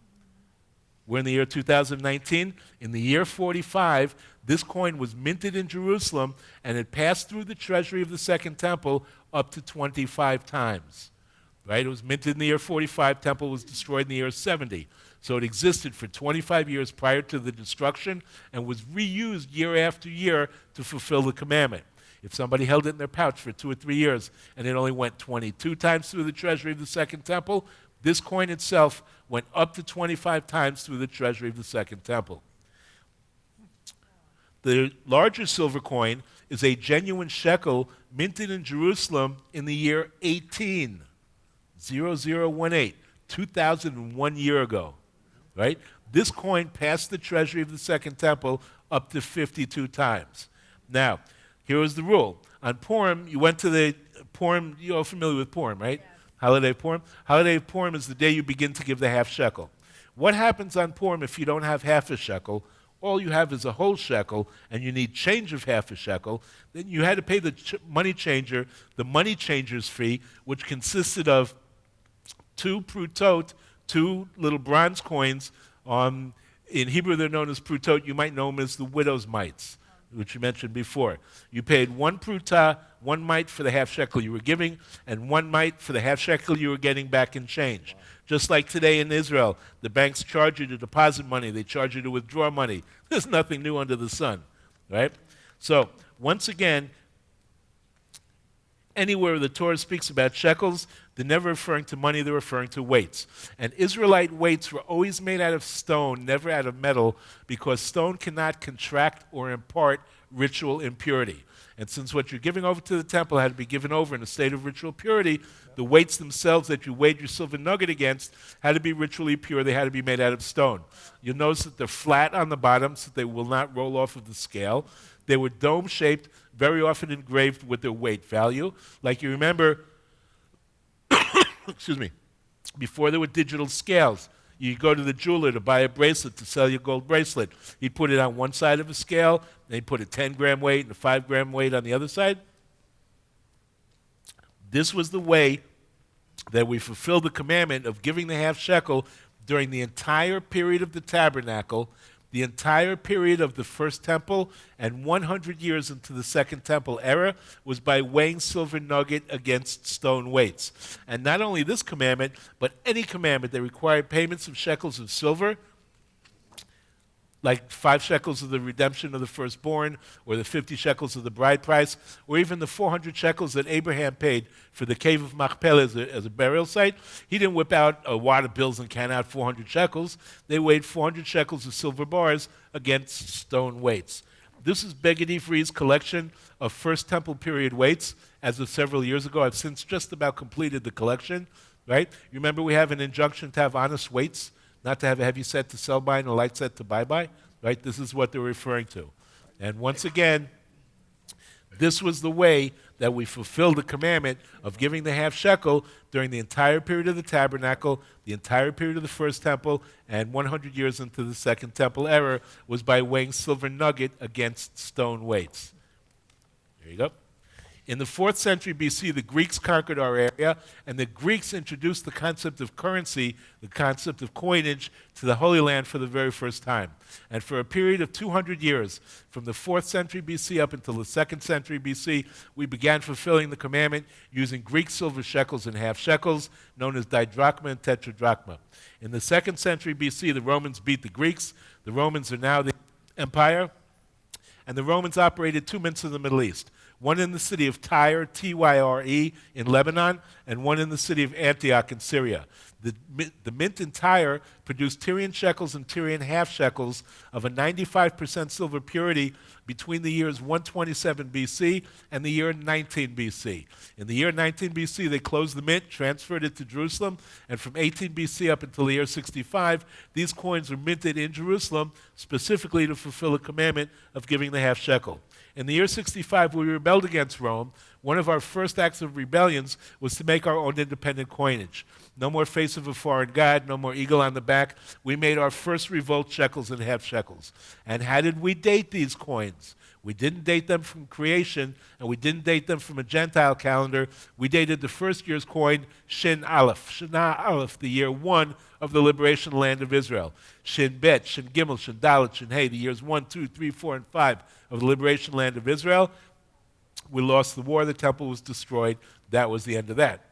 We're in the year 2019. In the year 45, this coin was minted in Jerusalem, and it passed through the treasury of the Second Temple up to 25 times. Right? It was minted in the year 45. Temple was destroyed in the year 70. So it existed for 25 years prior to the destruction and was reused year after year to fulfill the commandment. If somebody held it in their pouch for 2 or 3 years and it only went 22 times through the treasury of the Second Temple, this coin itself went up to 25 times through the treasury of the Second Temple. The larger silver coin is a genuine shekel minted in Jerusalem in the year 0018, 2001 year ago, right? This coin passed the treasury of the Second Temple up to 52 times. Now, here was the rule. On Purim, you went to the Purim, you're all familiar with Purim, right? Yes. Holiday of Purim. Holiday of Purim is the day you begin to give the half shekel. What happens on Purim if you don't have half a shekel? All you have is a whole shekel, and you need change of half a shekel. Then you had to pay the money changer, the money changer's fee, which consisted of 2 prutot, 2 little bronze coins. In Hebrew, they're known as prutot. You might know them as the widow's mites, which you mentioned before. You paid 1 prutah, 1 mite for the half shekel you were giving, and 1 mite for the half shekel you were getting back in change. Wow. Just like today in Israel, the banks charge you to deposit money. They charge you to withdraw money. There's nothing new under the sun, right? So, once again, anywhere the Torah speaks about shekels, they're never referring to money, they're referring to weights. And Israelite weights were always made out of stone, never out of metal, because stone cannot contract or impart ritual impurity. And since what you're giving over to the temple had to be given over in a state of ritual purity, the weights themselves that you weighed your silver nugget against had to be ritually pure. They had to be made out of stone. You'll notice that they're flat on the bottom so they will not roll off of the scale. They were dome-shaped, very often engraved with their weight value. Like you remember, excuse me, before there were digital scales, you go to the jeweler to buy a bracelet to sell your gold bracelet. He'd put it on one side of a scale, then he'd put a 10-gram weight and a 5-gram weight on the other side. This was the way that we fulfilled the commandment of giving the half shekel during the entire period of the tabernacle, the entire period of the first temple, and 100 years into the second temple era was by weighing silver nugget against stone weights. And not only this commandment, but any commandment that required payments of shekels of silver, like 5 shekels of the redemption of the firstborn, or the 50 shekels of the bride price, or even the 400 shekels that Abraham paid for the cave of Machpelah as a burial site. He didn't whip out a wad of bills and count out 400 shekels. They weighed 400 shekels of silver bars against stone weights. This is Beged Ivri's collection of First Temple period weights. As of several years ago, I've since just about completed the collection. Right? You remember we have an injunction to have honest weights, not to have a heavy set to sell by and a light set to buy by, right? This is what they're referring to. And once again, this was the way that we fulfilled the commandment of giving the half shekel during the entire period of the tabernacle, the entire period of the first temple, and 100 years into the second temple era was by weighing silver nugget against stone weights. There you go. In the 4th century BC, the Greeks conquered our area, and the Greeks introduced the concept of currency, the concept of coinage, to the Holy Land for the very first time. And for a period of 200 years, from the 4th century BC up until the 2nd century BC, we began fulfilling the commandment using Greek silver shekels and half shekels, known as didrachma and tetradrachma. In the 2nd century BC, the Romans beat the Greeks. The Romans are now the empire, and the Romans operated 2 mints in the Middle East. One in the city of Tyre, Tyre, in Lebanon, and one in the city of Antioch in Syria. The mint in Tyre produced Tyrian shekels and Tyrian half shekels of a 95% silver purity between the years 127 BC and the year 19 BC. In the year 19 BC, they closed the mint, transferred it to Jerusalem, and from 18 BC up until the year 65, these coins were minted in Jerusalem specifically to fulfill the commandment of giving the half shekel. In the year 65, we rebelled against Rome. One of our first acts of rebellions was to make our own independent coinage. No more face of a foreign god, no more eagle on the back. We made our first revolt shekels and half shekels. And how did we date these coins? We didn't date them from creation, and we didn't date them from a Gentile calendar. We dated the first year's coin, Shin Aleph, Shana Aleph, the year 1 of the liberation land of Israel. Shin Bet, Shin Gimel, Shin Dalet, Shin Hey, the years 1, 2, 3, 4, and 5 of the liberation land of Israel. We lost the war, the temple was destroyed. That was the end of that.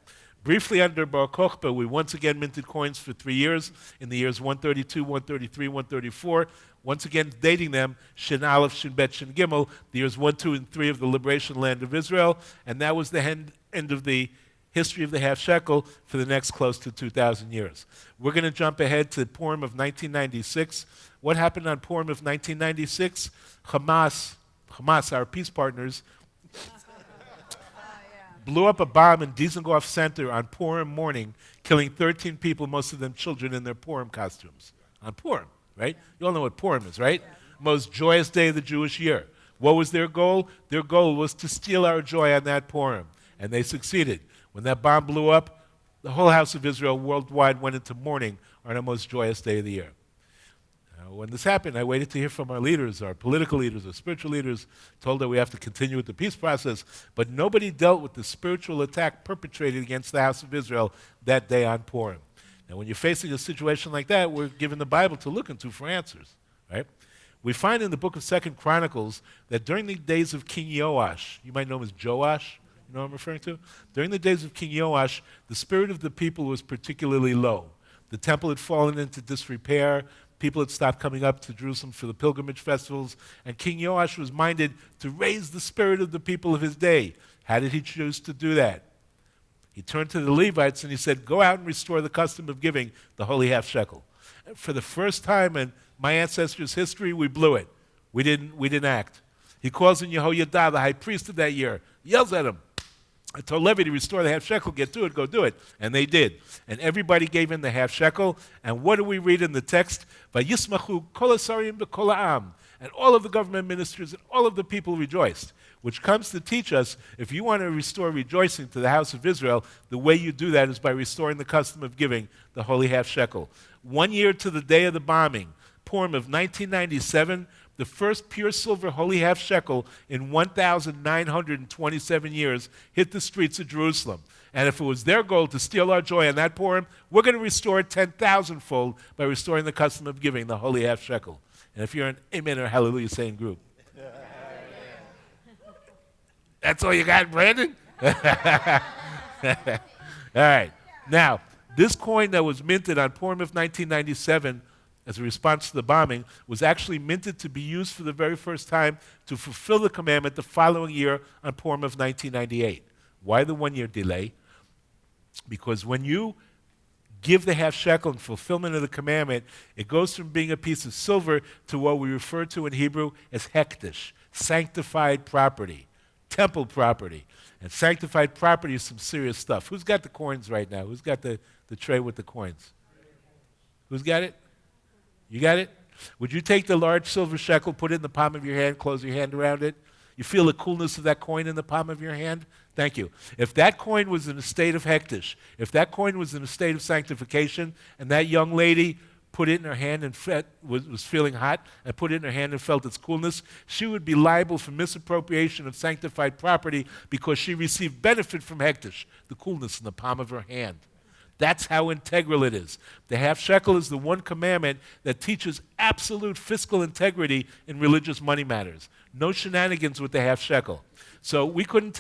Briefly under Bar Kokhba, we once again minted coins for 3 years, in the years 132, 133, 134, once again dating them, Shin Aleph, Shin Bet, Shin Gimel, the years 1, 2, and 3 of the liberation land of Israel, and that was the end of the history of the half shekel for the next close to 2,000 years. We're going to jump ahead to Purim of 1996. What happened on Purim of 1996? Hamas, our peace partners, blew up a bomb in Dizengoff Center on Purim morning, killing 13 people, most of them children in their Purim costumes. On Purim, right? You all know what Purim is, right? Yeah. Most joyous day of the Jewish year. What was their goal? Their goal was to steal our joy on that Purim, and they succeeded. When that bomb blew up, the whole house of Israel worldwide went into mourning on our most joyous day of the year. When this happened, I waited to hear from our leaders, our political leaders, our spiritual leaders, told that we have to continue with the peace process, but nobody dealt with the spiritual attack perpetrated against the house of Israel that day on Purim. Now, when you're facing a situation like that, we're given the Bible to look into for answers, right? We find in the book of 2 Chronicles that during the days of King Joash, you might know him as Joash, you know what I'm referring to? During the days of King Joash, the spirit of the people was particularly low. The temple had fallen into disrepair. People had stopped coming up to Jerusalem for the pilgrimage festivals, and King Joash was minded to raise the spirit of the people of his day. How did he choose to do that? He turned to the Levites and he said, go out and restore the custom of giving the holy half shekel. And for the first time in my ancestors' history, we blew it. We didn't act. He calls in Yehoiada, the high priest of that year, yells at him. I told Levi to restore the half shekel, get to it, go do it. And they did. And everybody gave in the half shekel. And what do we read in the text? Vayismachu kol hasarim v'kol ha'am. And all of the government ministers and all of the people rejoiced, which comes to teach us, if you want to restore rejoicing to the house of Israel, the way you do that is by restoring the custom of giving the holy half shekel. 1 year to the day of the bombing, Purim of 1997, the first pure silver holy half shekel in 1,927 years hit the streets of Jerusalem. And if it was their goal to steal our joy on that Purim, we're going to restore it 10,000-fold by restoring the custom of giving the holy half shekel. And if you're an amen or hallelujah saying group. That's all you got, Brandon? All right. Now, this coin that was minted on Purim of 1997 as a response to the bombing was actually minted to be used for the very first time to fulfill the commandment the following year on Purim of 1998. Why the 1 year delay? Because when you give the half shekel in fulfillment of the commandment, it goes from being a piece of silver to what we refer to in Hebrew as hekdesh, sanctified property, temple property. And sanctified property is some serious stuff. Who's got the coins right now? Who's got the tray with the coins? Who's got it? You got it? Would you take the large silver shekel, put it in the palm of your hand, close your hand around it? You feel the coolness of that coin in the palm of your hand? Thank you. If that coin was in a state of hekdesh, if that coin was in a state of sanctification, and that young lady put it in her hand and was feeling hot, and put it in her hand and felt its coolness, she would be liable for misappropriation of sanctified property because she received benefit from hekdesh, the coolness in the palm of her hand. That's how integral it is. The half shekel is the one commandment that teaches absolute fiscal integrity in religious money matters. No shenanigans with the half shekel. So we couldn't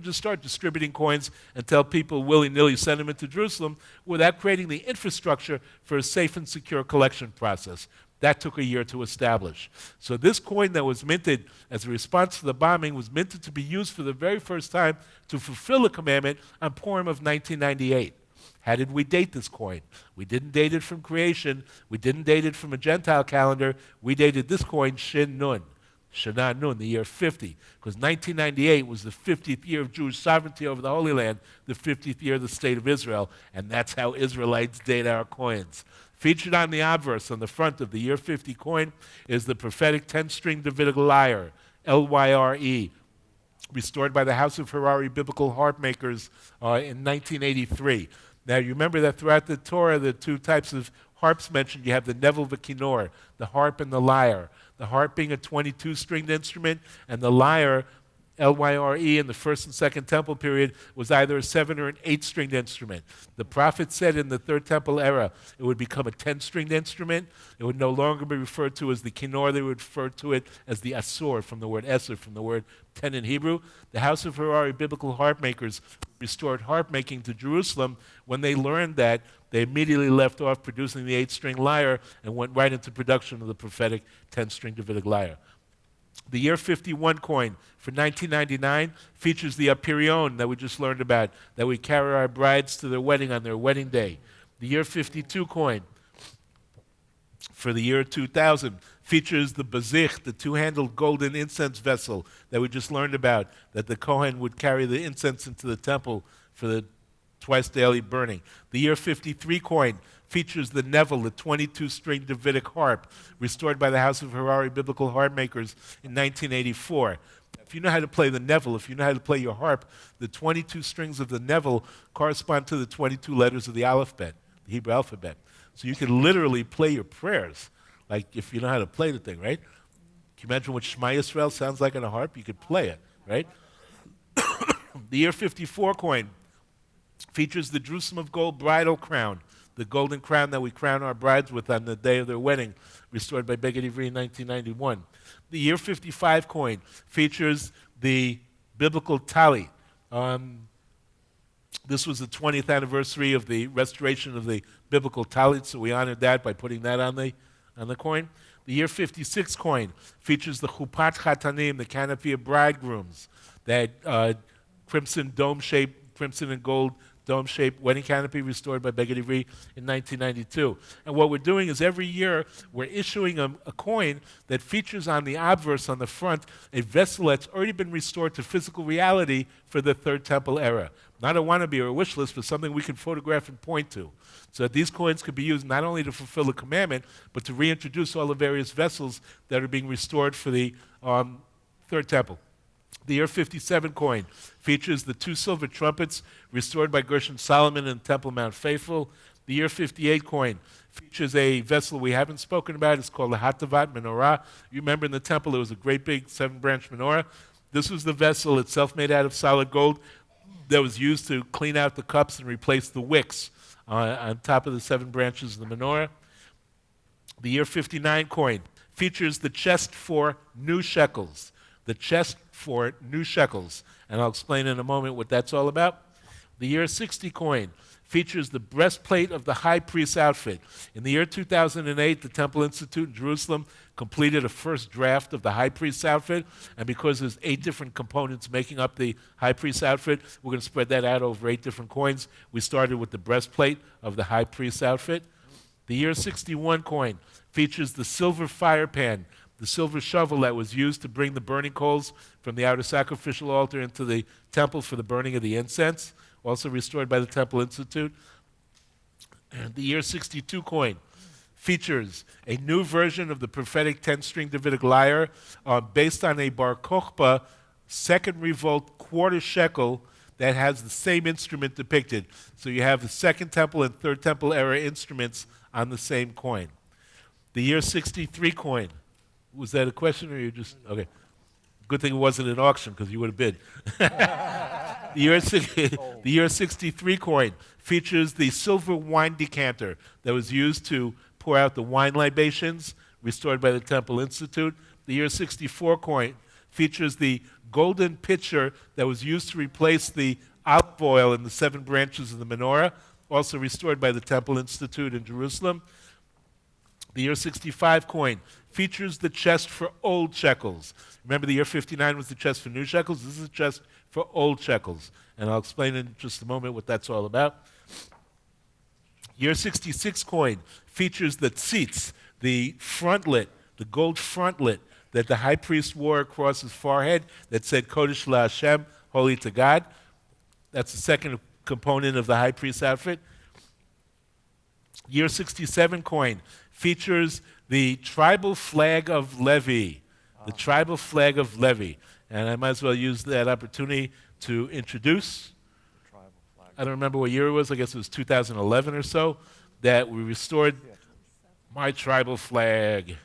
just start distributing coins and tell people willy-nilly send them into Jerusalem without creating the infrastructure for a safe and secure collection process. That took a year to establish. So this coin that was minted as a response to the bombing was minted to be used for the very first time to fulfill the commandment on Purim of 1998. How did we date this coin? We didn't date it from creation. We didn't date it from a Gentile calendar. We dated this coin Shin Nun, Shana Nun, the year 50, because 1998 was the 50th year of Jewish sovereignty over the Holy Land, the 50th year of the State of Israel, and that's how Israelites date our coins. Featured on the obverse on the front of the year 50 coin is the prophetic 10-string Davidic lyre, L-Y-R-E, restored by the House of Harari Biblical Harp Makers in 1983. Now, you remember that throughout the Torah, the two types of harps mentioned, you have the nevel v'kinor, the harp and the lyre. The harp being a 22-stringed instrument, and the lyre, L-Y-R-E, in the first and second temple period, was either a 7 or an 8-stringed instrument. The prophet said in the third temple era, it would become a 10-stringed instrument. It would no longer be referred to as the kinor. They would refer to it as the asor, from the word eser, from the word 10 in Hebrew. The House of Harari Biblical Harp Makers restored harp making to Jerusalem. When they learned that, they immediately left off producing the 8-string lyre and went right into production of the prophetic 10-string Davidic lyre. The year 51 coin for 1999 features the apirion that we just learned about, that we carry our brides to their wedding on their wedding day. The year 52 coin for the year 2000 features the bazich, the two-handled golden incense vessel that we just learned about, that the Kohen would carry the incense into the temple for the twice daily burning. The year 53 coin features the nevel, the 22-string Davidic harp, restored by the House of Harari Biblical Harp Makers in 1984. If you know how to play the nevel, if you know how to play your harp, the 22 strings of the nevel correspond to the 22 letters of the alphabet, the Hebrew alphabet. So you can literally play your prayers, like if you know how to play the thing, right? Can you imagine what Shema Yisrael sounds like on a harp? You could play it, right? The year 54 coin features the Jerusalem of gold bridal crown, the golden crown that we crown our brides with on the day of their wedding, restored by Beit Ivri in 1991. The year 55 coin features the biblical tallit. This was the 20th anniversary of the restoration of the biblical tallit, so we honored that by putting that on the coin. The year 56 coin features the chupat chatanim, the canopy of bridegrooms, that crimson dome-shaped, crimson and gold dome-shaped wedding canopy restored by Beged Ivri in 1992. And what we're doing is every year we're issuing a coin that features on the obverse on the front a vessel that's already been restored to physical reality for the Third Temple era. Not a wannabe or a wish list, but something we can photograph and point to. So that these coins could be used not only to fulfill the commandment, but to reintroduce all the various vessels that are being restored for the Third Temple. The year 57 coin features the 2 silver trumpets restored by Gershon Solomon in Temple Mount Faithful. The year 58 coin features a vessel we haven't spoken about. It's called the Hatavat Menorah. You remember in the temple there was a great big 7-branch menorah. This was the vessel itself made out of solid gold that was used to clean out the cups and replace the wicks on top of the 7 branches of the menorah. The year 59 coin features the chest for new shekels. The chest for new shekels. And I'll explain in a moment what that's all about. The year 60 coin features the breastplate of the high priest's outfit. In the year 2008, the Temple Institute in Jerusalem completed a first draft of the high priest's outfit, and because there's 8 different components making up the high priest's outfit, we're going to spread that out over 8 different coins. We started with the breastplate of the high priest's outfit. The year 61 coin features the silver fire pan, the silver shovel that was used to bring the burning coals from the outer sacrificial altar into the temple for the burning of the incense, also restored by the Temple Institute. And the year 62 coin features a new version of the prophetic 10-string Davidic lyre based on a Bar Kokhba second revolt quarter shekel that has the same instrument depicted. So you have the Second Temple and Third Temple era instruments on the same coin. The year 63 coin. Was that a question or you just, okay. Good thing it wasn't an auction because you would have bid. The year 63 coin features the silver wine decanter that was used to pour out the wine libations, restored by the Temple Institute. The year 64 coin features the golden pitcher that was used to replace the olive oil in the 7 branches of the menorah, also restored by the Temple Institute in Jerusalem. The year 65 coin features the chest for old shekels. Remember the year 59 was the chest for new shekels? This is a chest for old shekels. And I'll explain in just a moment what that's all about. Year 66 coin features the tzitz, the frontlet, the gold frontlet that the high priest wore across his forehead that said Kodesh LaHashem, holy to God. That's the second component of the high priest's outfit. Year 67 coin features the tribal flag of Levi, the tribal flag of Levi. And I might as well use that opportunity to introduce, I don't remember what year it was, I guess it was 2011 or so, that we restored my tribal flag.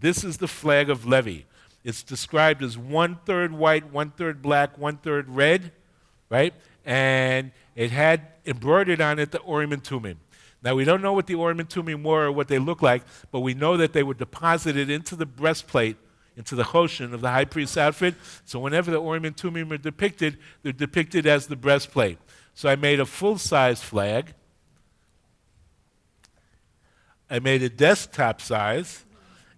This is the flag of Levi. It's described as 1/3 white, 1/3 black, 1/3 red, right? And it had embroidered on it the Urim and Tumim. Now, we don't know what the Urim and Tumim were or what they look like, but we know that they were deposited into the breastplate, into the choshen of the high priest's outfit. So whenever the Urim and Tumim are depicted, they're depicted as the breastplate. So I made a full-size flag. I made a desktop size,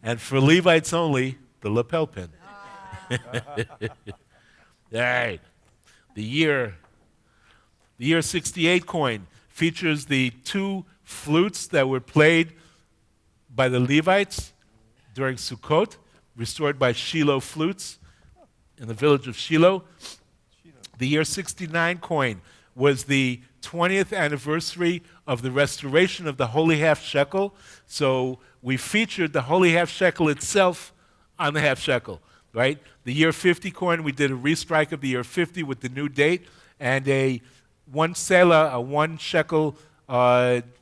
and for Levites only, the lapel pin. All right. The year 68 coin features the 2 flutes that were played by the Levites during Sukkot, restored by Shiloh flutes in the village of Shiloh. The year 69 coin was the 20th anniversary of the restoration of the holy half-shekel. So we featured the holy half-shekel itself on the half-shekel, right? The year 50 coin, we did a restrike of the year 50 with the new date and a 1 selah, a 1 shekel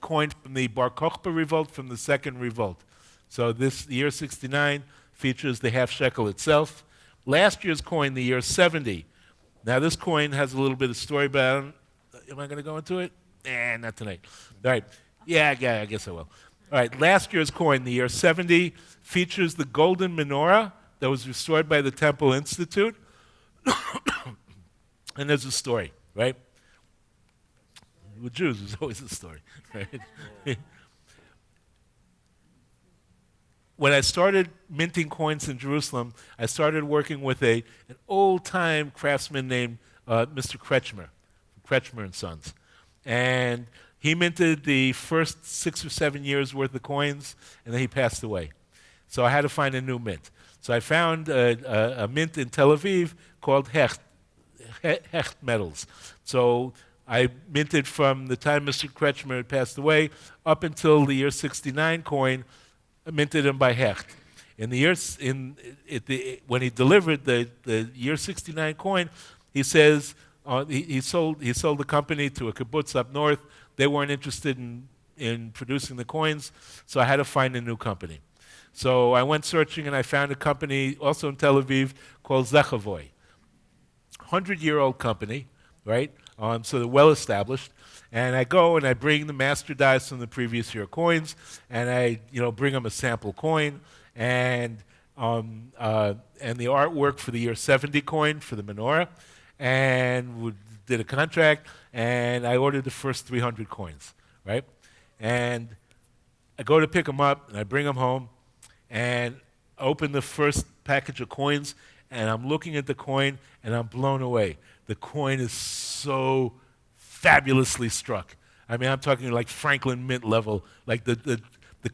coin from the Bar Kokhba revolt, from the second revolt. So this year 69 features the half shekel itself. Last year's coin, the year 70. Now this coin has a little bit of story, but am I going to go into it? Not tonight. All right. Yeah, I guess I will. All right. Last year's coin, the year 70, features the golden menorah that was restored by the Temple Institute. And there's a story, right? With Jews, there's always a story, right? When I started minting coins in Jerusalem, I started working with an old-time craftsman named Mr. Kretschmer, Kretschmer and Sons. and he minted the first 6 or 7 years worth of coins, and then he passed away. So I had to find a new mint. So I found a mint in Tel Aviv called Hecht metals. So I minted from the time Mr. Kretschmer had passed away up until the year 69 coin. I minted them by Hecht. In the years when he delivered the year 69 coin, he says he sold the company to a kibbutz up north. They weren't interested in producing the coins, so I had to find a new company. So I went searching and I found a company also in Tel Aviv called Zechavoy. 100-year-old company, right? So they're well established. And I go and I bring the master dies from the previous year coins, and I bring them a sample coin and the artwork for the year 70 coin for the menorah, and we did a contract, and I ordered the first 300 coins, right? And I go to pick them up, and I bring them home, and I open the first package of coins, and I'm looking at the coin, and I'm blown away. The coin is so fabulously struck. I mean, I'm talking like Franklin Mint level, like the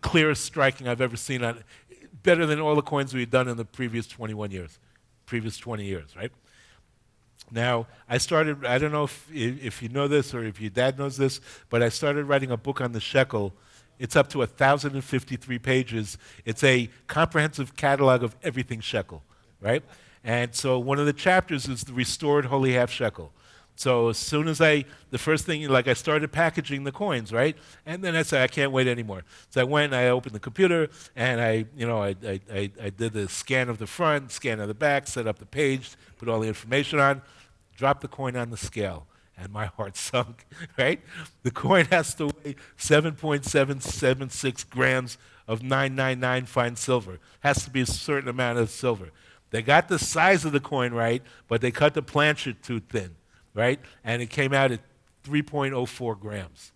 clearest striking I've ever seen on, better than all the coins we had done in the previous 20 years, right? Now, I started, I don't know if you know this or if your dad knows this, but I started writing a book on the shekel. It's up to 1,053 pages. It's a comprehensive catalog of everything shekel, right? And so one of the chapters is the restored holy half-shekel. So as soon as the first thing, I started packaging the coins, right? And then I said, I can't wait anymore. So I went and I opened the computer, and I did the scan of the front, scan of the back, set up the page, put all the information on, dropped the coin on the scale, and my heart sunk, right? The coin has to weigh 7.776 grams of 999 fine silver. Has to be a certain amount of silver. They got the size of the coin right, but they cut the planchet too thin, right? And it came out at 3.04 grams,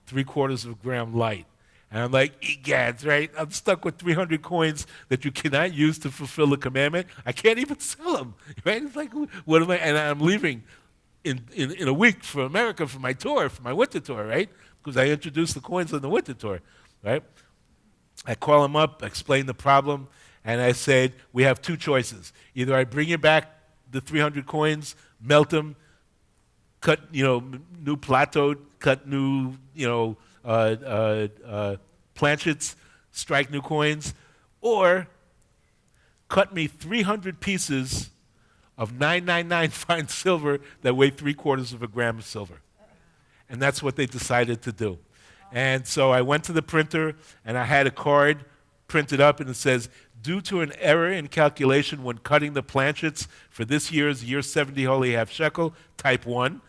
3/4 of a gram light. And I'm like, egads, right? I'm stuck with 300 coins that you cannot use to fulfill the commandment. I can't even sell them, right? It's like, what am I? And I'm leaving in a week for America for my tour, for my winter tour, right? Because I introduced the coins on the winter tour, right? I call them up, explain the problem, and I said, we have two choices. Either I bring you back the 300 coins, melt them, cut, new plateau, cut new, planchets, strike new coins, or cut me 300 pieces of 999 fine silver that weigh 3/4 of a gram of silver. And that's what they decided to do. And so I went to the printer, and I had a card printed up, and it says, due to an error in calculation when cutting the planchets for this year's year 70 holy half shekel, type 1,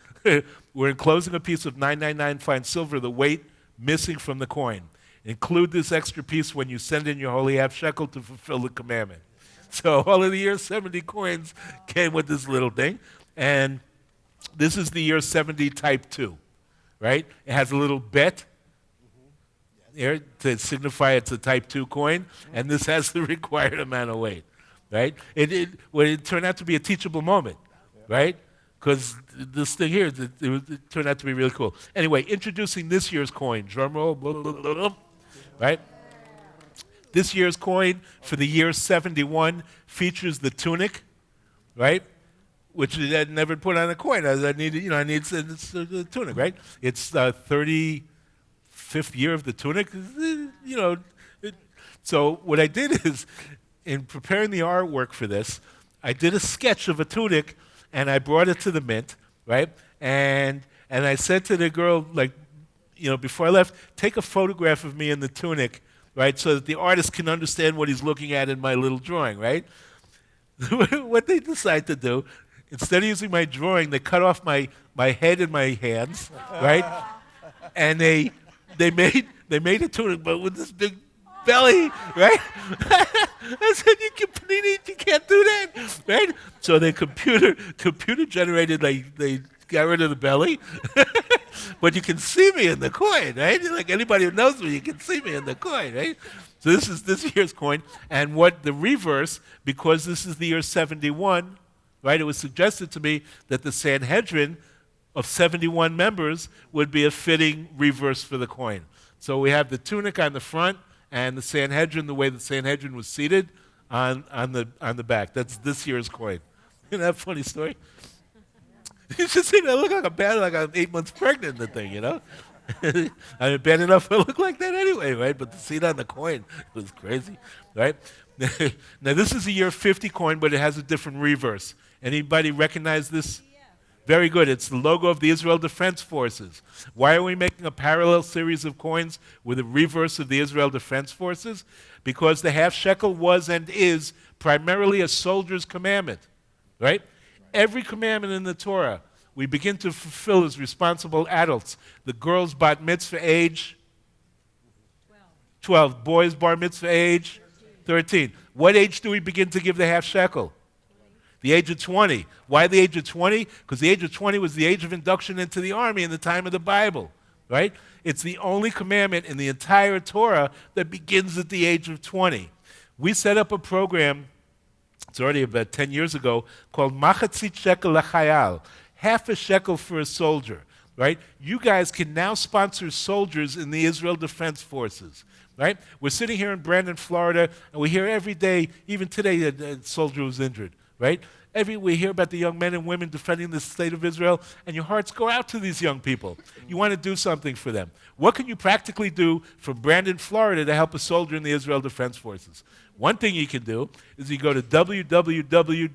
we're enclosing a piece of 999 fine silver, the weight missing from the coin. Include this extra piece when you send in your holy half shekel to fulfill the commandment. So all of the year 70 coins came with this little thing. And this is the year 70 type 2, right? It has a little bet here to signify it's a type 2 coin, and this has the required amount of weight, right? It turned out to be a teachable moment, right? Because this thing here, it turned out to be really cool. Anyway, introducing this year's coin, drum roll, blah, blah, blah, blah, right? This year's coin for the year 71 features the tunic, right? Which I had never put on a coin. I needed the tunic, right? It's 35th year of the tunic, So what I did is, in preparing the artwork for this, I did a sketch of a tunic, and I brought it to the mint, right? And I said to the girl, before I left, take a photograph of me in the tunic, right, so that the artist can understand what he's looking at in my little drawing, right? What they decide to do, instead of using my drawing, they cut off my head and my hands, right? And they made a tunic, but with this big belly, right? I said, you can't do that, right? So they computer generated, they got rid of the belly, but you can see me in the coin, right? Like anybody who knows me, you can see me in the coin, right? So this is this year's coin, and what the reverse, because this is the year 71, right? It was suggested to me that the Sanhedrin of 71 members would be a fitting reverse for the coin. So we have the tunic on the front and the Sanhedrin, the way the Sanhedrin was seated on the back. That's this year's coin. Isn't that a funny story? You should see that. I look like I'm 8 months pregnant in the thing, you know? I mean, bad enough I look like that anyway, right? But to see it on the coin was crazy, right? Now, this is a year 50 coin, but it has a different reverse. Anybody recognize this? Very good. It's the logo of the Israel Defense Forces. Why are we making a parallel series of coins with a reverse of the Israel Defense Forces? Because the half shekel was and is primarily a soldier's commandment, right? Every commandment in the Torah we begin to fulfill as responsible adults. The girls' bat mitzvah age, 12. Boys' bar mitzvah age, 13. What age do we begin to give the half shekel? The age of 20. Why the age of 20? Because the age of 20 was the age of induction into the army in the time of the Bible, right? It's the only commandment in the entire Torah that begins at the age of 20. We set up a program, it's already about 10 years ago, called Machatzit Shekel L'Chayal, half a shekel for a soldier, right? You guys can now sponsor soldiers in the Israel Defense Forces, right? We're sitting here in Brandon, Florida, and we hear every day, even today, a soldier was injured, right? We hear about the young men and women defending the state of Israel, and your hearts go out to these young people. You want to do something for them. What can you practically do from Brandon, Florida to help a soldier in the Israel Defense Forces? One thing you can do is you go to www.pizza,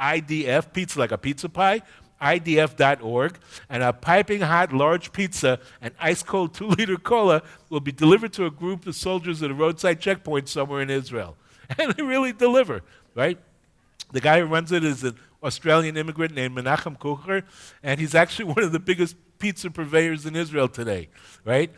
IDF, pizza like a pizza pie, idf.org, and a piping hot large pizza and ice cold 2-liter cola will be delivered to a group of soldiers at a roadside checkpoint somewhere in Israel. And they really deliver, right? The guy who runs it is an Australian immigrant named Menachem Kucher, and he's actually one of the biggest pizza purveyors in Israel today, right?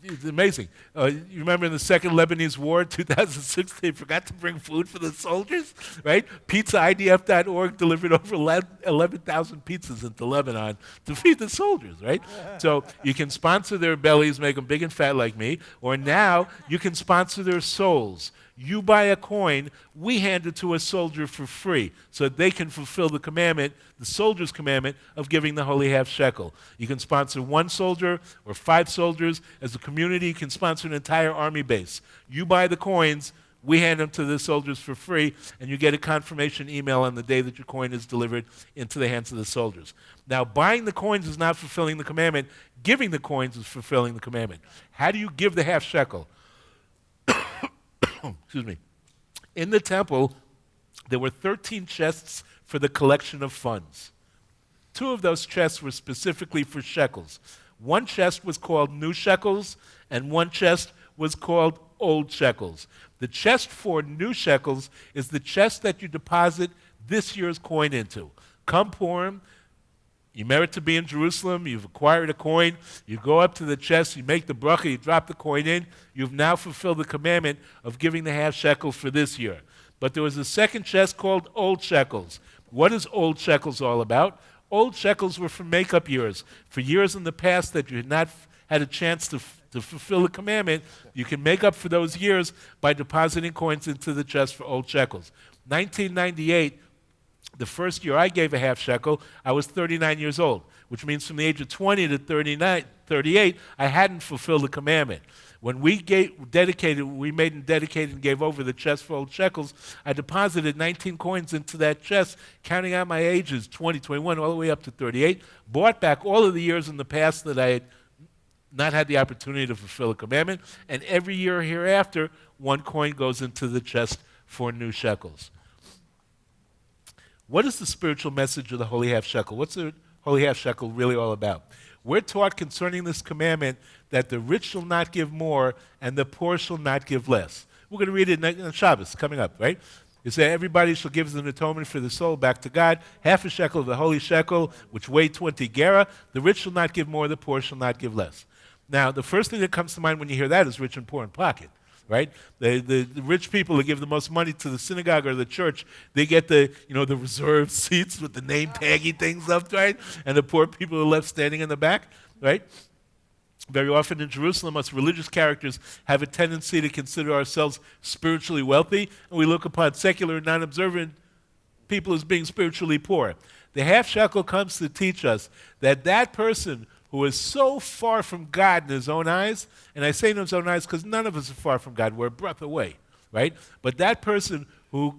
It's amazing. You remember in the Second Lebanese War, 2006, they forgot to bring food for the soldiers, right? PizzaIDF.org delivered over 11,000 pizzas into Lebanon to feed the soldiers, right? So you can sponsor their bellies, make them big and fat like me, or now you can sponsor their souls. You buy a coin, we hand it to a soldier for free so that they can fulfill the commandment, the soldier's commandment of giving the holy half shekel. You can sponsor one soldier or 5 soldiers. As a community, you can sponsor an entire army base. You buy the coins, we hand them to the soldiers for free, and you get a confirmation email on the day that your coin is delivered into the hands of the soldiers. Now, buying the coins is not fulfilling the commandment. Giving the coins is fulfilling the commandment. How do you give the half shekel? Excuse me. In the temple, there were 13 chests for the collection of funds. 2 of those chests were specifically for shekels. One chest was called new shekels, and one chest was called old shekels. The chest for new shekels is the chest that you deposit this year's coin into. Come Purim, you merit to be in Jerusalem, you've acquired a coin, you go up to the chest, you make the bracha, you drop the coin in, you've now fulfilled the commandment of giving the half shekel for this year. But there was a second chest called old shekels. What is old shekels all about? Old shekels were for makeup years. For years in the past that you had not had a chance to fulfill the commandment, you can make up for those years by depositing coins into the chest for old shekels. 1998, the first year I gave a half shekel, I was 39 years old, which means from the age of 20 to 38, I hadn't fulfilled the commandment. When we made and dedicated and gave over the chest for old shekels, I deposited 19 coins into that chest, counting out my ages, 20, 21, all the way up to 38, bought back all of the years in the past that I had not had the opportunity to fulfill a commandment, and every year hereafter, 1 coin goes into the chest for new shekels. What is the spiritual message of the holy half shekel? What's the holy half shekel really all about? We're taught concerning this commandment that the rich shall not give more and the poor shall not give less. We're going to read it in Shabbos coming up, right? It says, everybody shall give as an atonement for the soul back to God, half a shekel of the holy shekel, which weighed 20 gera. The rich shall not give more, the poor shall not give less. Now, the first thing that comes to mind when you hear that is rich and poor in pocket. Right? The rich people who give the most money to the synagogue or the church, they get the reserved seats with the name taggy things up, right? And the poor people are left standing in the back, right? Very often in Jerusalem, us religious characters have a tendency to consider ourselves spiritually wealthy, and we look upon secular and non-observant people as being spiritually poor. The half shekel comes to teach us that that person who is so far from God in his own eyes, and I say in his own eyes because none of us are far from God, we're a breath away, right? But that person who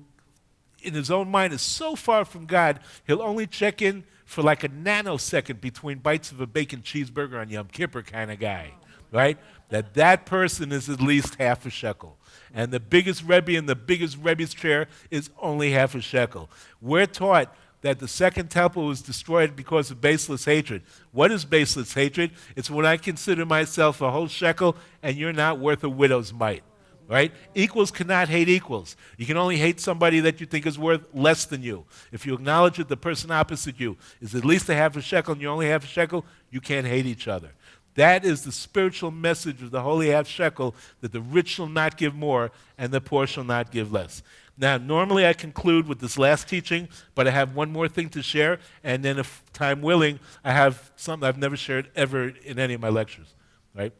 in his own mind is so far from God, he'll only check in for like a nanosecond between bites of a bacon cheeseburger on Yom Kippur kind of guy, right? That person is at least half a shekel. And the biggest Rebbe in the biggest Rebbe's chair is only half a shekel. We're taught that the second temple was destroyed because of baseless hatred. What is baseless hatred? It's when I consider myself a whole shekel and you're not worth a widow's mite. Right? Equals cannot hate equals. You can only hate somebody that you think is worth less than you. If you acknowledge that the person opposite you is at least a half a shekel and you're only half a shekel, you can't hate each other. That is the spiritual message of the holy half shekel, that the rich shall not give more and the poor shall not give less. Now, normally I conclude with this last teaching, but I have one more thing to share, and then if time willing, I have something I've never shared ever in any of my lectures. Right?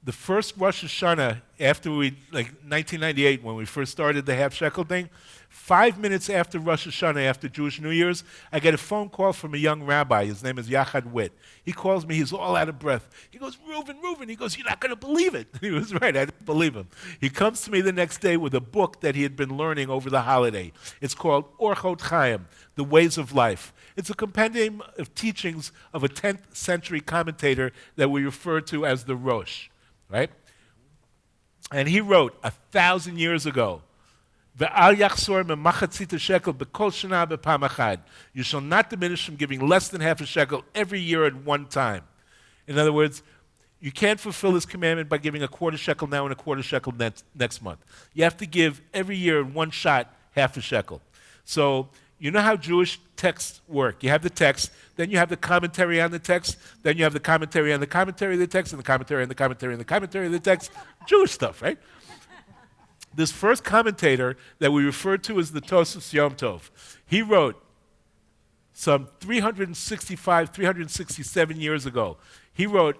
The first Rosh Hashanah, after like 1998, when we first started the half shekel thing, 5 minutes after Rosh Hashanah, after Jewish New Year's, I get a phone call from a young rabbi. His name is Yachad Witt. He calls me. He's all out of breath. He goes, Reuven. He goes, you're not going to believe it. He was right. I didn't believe him. He comes to me the next day with a book that he had been learning over the holiday. It's called Orchot Chaim, The Ways of Life. It's a compendium of teachings of a 10th century commentator that we refer to as the Rosh. Right? And he wrote 1,000 years ago, you shall not diminish from giving less than half a shekel every year at one time. In other words, you can't fulfill this commandment by giving a quarter shekel now and a quarter shekel next month. You have to give every year in one shot half a shekel. So you know how Jewish texts work. You have the text, then you have the commentary on the text, then you have the commentary on the commentary of the text, and the commentary on the commentary on the commentary of the text. Jewish stuff, right? This first commentator that we refer to as the Tosafos Yom Tov, he wrote some 367 years ago. He wrote,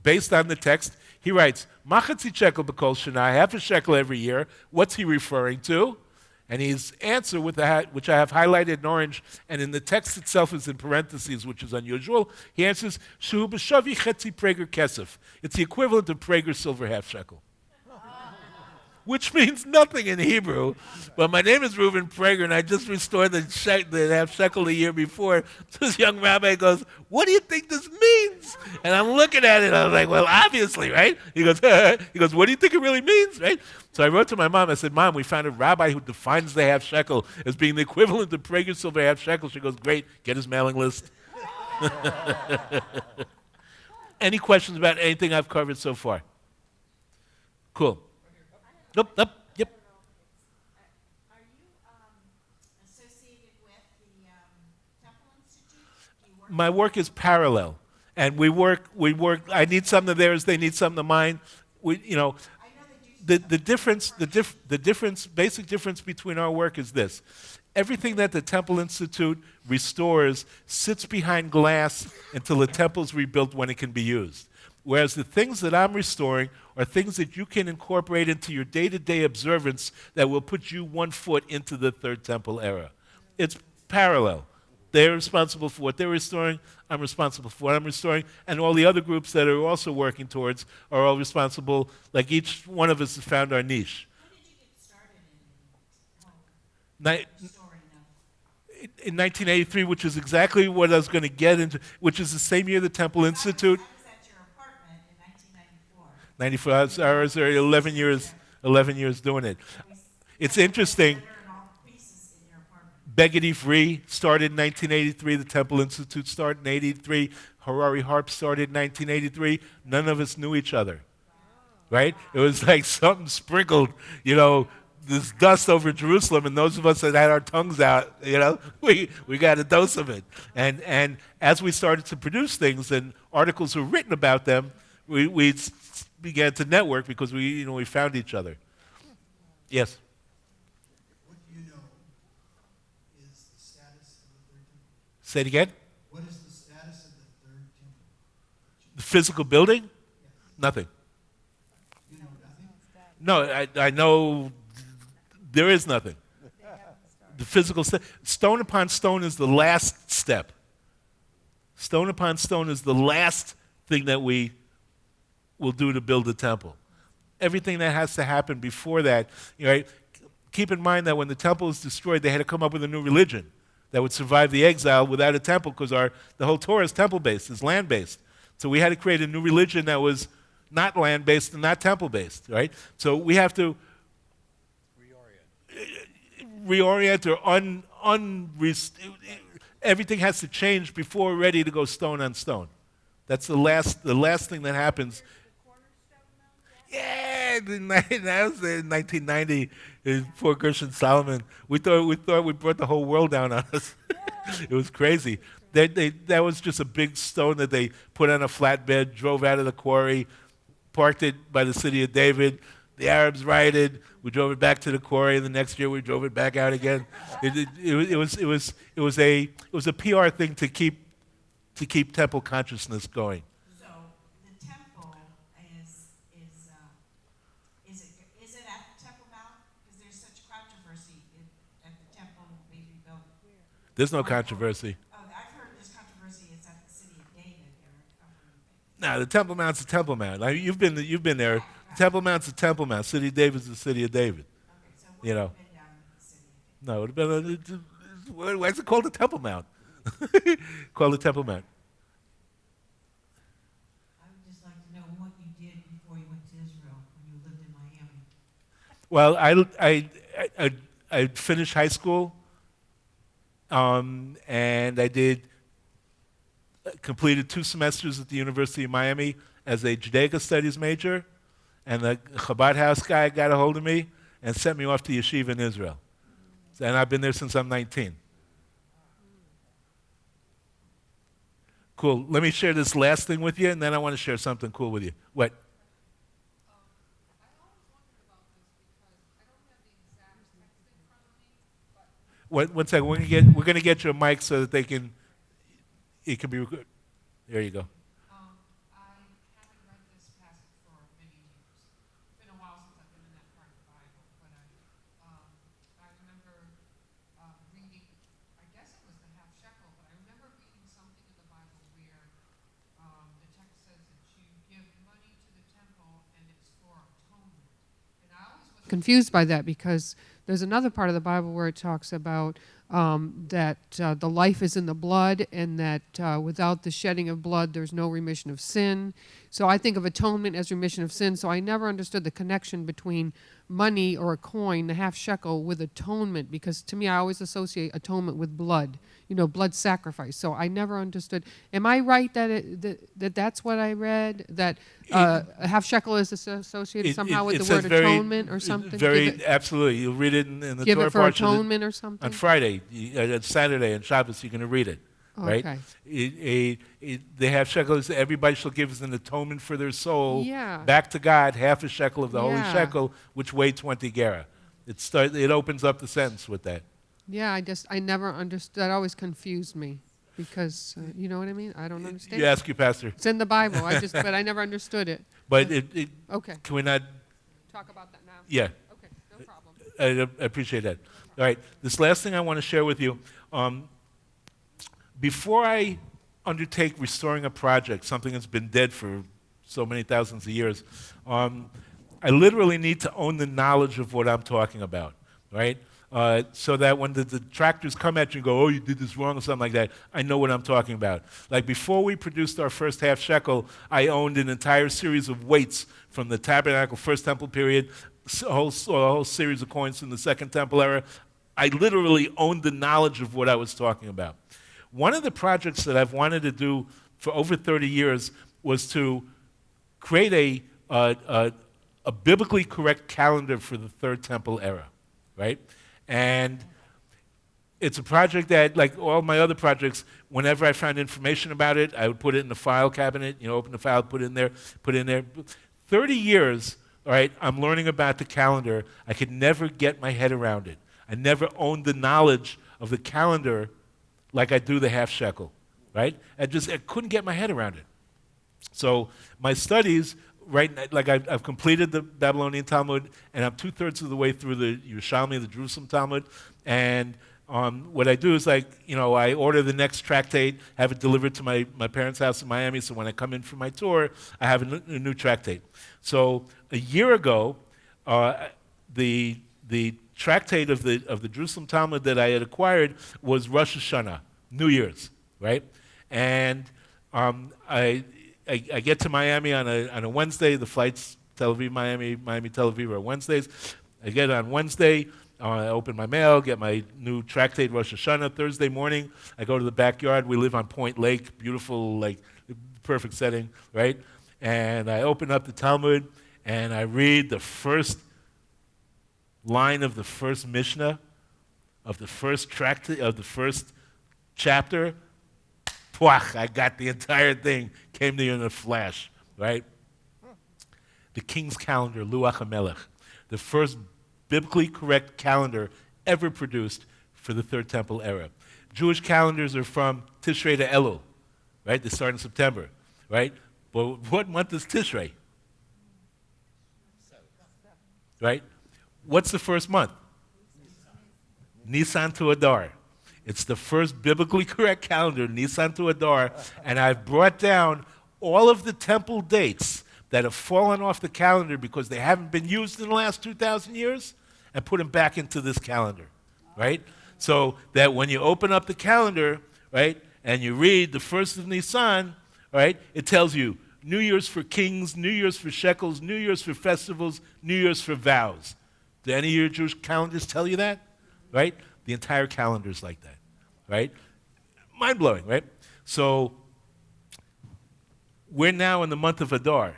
based on the text, he writes, Machatzi shekel b'kol shana, half a shekel every year. What's he referring to? And his answer, with that, which I have highlighted in orange, and in the text itself is in parentheses, which is unusual, he answers, Shu b'shavi chetzi Prager kesef. It's the equivalent of Prager silver half shekel. Which means nothing in Hebrew. But my name is Reuven Prager, and I just restored the half shekel the year before. This young rabbi goes, what do you think this means? And I'm looking at it, and I was like, well, obviously, right? He goes, what do you think it really means, right? So I wrote to my mom, I said, Mom, we found a rabbi who defines the half shekel as being the equivalent of Prager silver half shekel. She goes, great, get his mailing list. Any questions about anything I've covered so far? Cool. Yep. Are you associated with the Temple Institute? Do you work? My work is parallel, and we work. I need something of theirs; they need something of mine. The basic difference between our work is this: everything that the Temple Institute restores sits behind glass until the temple's rebuilt when it can be used. Whereas the things that I'm restoring are things that you can incorporate into your day-to-day observance that will put you 1 foot into the Third Temple era. It's parallel. They're responsible for what they're restoring, I'm responsible for what I'm restoring, and all the other groups that are also working towards are all responsible, like each one of us has found our niche. When did you get started in restoring them? In 1983, which is exactly what I was going to get into, which is the same year the Temple Institute. I was at your apartment in 1994. I was there 11 years doing it. It's interesting. Begedy Free started in 1983. The Temple Institute started in 1983. Harari Harp started in 1983. None of us knew each other, right? It was like something sprinkled, this dust over Jerusalem, and those of us that had our tongues out, we got a dose of it. And as we started to produce things and articles were written about them, we began to network because we found each other. Yes. What do you know is the status of the Third Temple? Say it again. What is the status of the Third Temple? The physical building? Yes. Nothing. You know nothing? No, I know there is nothing. The physical step. Stone upon stone is the last step. Stone upon stone is the last thing that we will do to build the temple. Everything that has to happen before that, right? Keep in mind that when the temple was destroyed, they had to come up with a new religion that would survive the exile without a temple, because the whole Torah is temple-based, is land-based. So we had to create a new religion that was not land-based and not temple-based, right? So we have to reorient or everything has to change before we're ready to go stone on stone. That's the last thing that happens. Yeah, that was in 1990. Poor Gershon Solomon. We thought we brought the whole world down on us. It was crazy. That was just a big stone that they put on a flatbed, drove out of the quarry, parked it by the city of David. The Arabs rioted. We drove it back to the quarry, and the next year we drove it back out again. It was a PR thing to keep temple consciousness going. So the temple is it at the Temple Mount? Because there's such controversy at the temple being rebuilt. There's no controversy. Oh, I've heard there's controversy. It's at the city of David. No, the Temple Mount's a Temple Mount. You've been there. The Temple Mount's a Temple Mount. City of David's the city of David. Okay, so it would have been down in the city of David. No, it would have been. Why is it called the Temple Mount? Called the Temple Mount. I would just like to know what you did before you went to Israel when you lived in Miami. Well, I finished high school, and I completed 2 semesters at the University of Miami as a Judaica Studies major, and the Chabad House guy got a hold of me and sent me off to yeshiva in Israel. And I've been there since I'm 19. Cool. Let me share this last thing with you, and then I want to share something cool with you. What? I always wondered about this because I don't have the exact text in front of me, but One second. We're gonna get you a mic so that it can be recorded. There you go. I haven't read this passage for many years. It's been a while since I've been in that part of the Bible, but I remember reading, I guess it was the half-shekel, but I remember reading something in the Bible where the text says that you give money to the temple and it's for atonement. And I always was confused by that because there's another part of the Bible where it talks about that the life is in the blood, and that without the shedding of blood, there's no remission of sin. So I think of atonement as remission of sin. So I never understood the connection between money or a coin, the half shekel, with atonement, because to me, I always associate atonement with blood, blood sacrifice. So I never understood. Am I right that that's what I read? That a half shekel is associated somehow with the word atonement or something? Absolutely. You'll read it in the Give Torah it for portion atonement or something? on Friday, on Saturday, and Shabbos. You're going to read it, right? Okay. The half shekel is everybody shall give as an atonement for their soul Yeah. back to God, half a shekel of the holy Yeah. shekel, which weighed 20 gera. It opens up the sentence with that. Yeah, I never understood. That always confused me because, you know what I mean? I don't understand. You ask your pastor. It's in the Bible. But I never understood it. But Okay. can we not? Talk about that now. Yeah. Okay, no problem. I appreciate that. All right, this last thing I want to share with you. Before I undertake restoring a project, something that's been dead for so many thousands of years, I literally need to own the knowledge of what I'm talking about, right? So that when the detractors come at you and go, oh, you did this wrong or something like that, I know what I'm talking about. Like before we produced our first half shekel, I owned an entire series of weights from the tabernacle first temple period, a whole series of coins from the second temple era. I literally owned the knowledge of what I was talking about. One of the projects that I've wanted to do for over 30 years was to create a biblically correct calendar for the Third Temple era, right? And it's a project that, like all my other projects, whenever I found information about it, I would put it in the file cabinet, open the file, put it in there. 30 years, all right, I'm learning about the calendar. I could never get my head around it. I never owned the knowledge of the calendar like I do the half shekel, right? I couldn't get my head around it. So my studies, right, like I've completed the Babylonian Talmud, and I'm 2/3 of the way through the Yerushalmi, the Jerusalem Talmud, and what I do is I order the next tractate, have it delivered to my parents' house in Miami, so when I come in for my tour, I have a new tractate. So a year ago, the tractate of the Jerusalem Talmud that I had acquired was Rosh Hashanah, New Year's, right? And I get to Miami on a Wednesday. The flights Tel Aviv, Miami, Tel Aviv are Wednesdays. I get on Wednesday. I open my mail, get my new tractate Rosh Hashanah. Thursday morning, I go to the backyard. We live on Point Lake, beautiful, like perfect setting, right? And I open up the Talmud and I read the first line of the first Mishnah of the first tractate of the first chapter. Pwach, I got the entire thing. Came to you in a flash, right? The King's Calendar, Luach HaMelech, the first biblically correct calendar ever produced for the Third Temple era. Jewish calendars are from Tishrei to Elul, right? They start in September, right? But what month is Tishrei? Right? What's the first month? Nisan to Adar. It's the first biblically correct calendar, Nisan to Adar, and I've brought down all of the temple dates that have fallen off the calendar because they haven't been used in the last 2,000 years and put them back into this calendar, right? So that when you open up the calendar, right, and you read the first of Nisan, right, it tells you New Year's for kings, New Year's for shekels, New Year's for festivals, New Year's for vows. Do any of your Jewish calendars tell you that, right? The entire calendar is like that, right? Mind-blowing, right? So we're now in the month of Adar.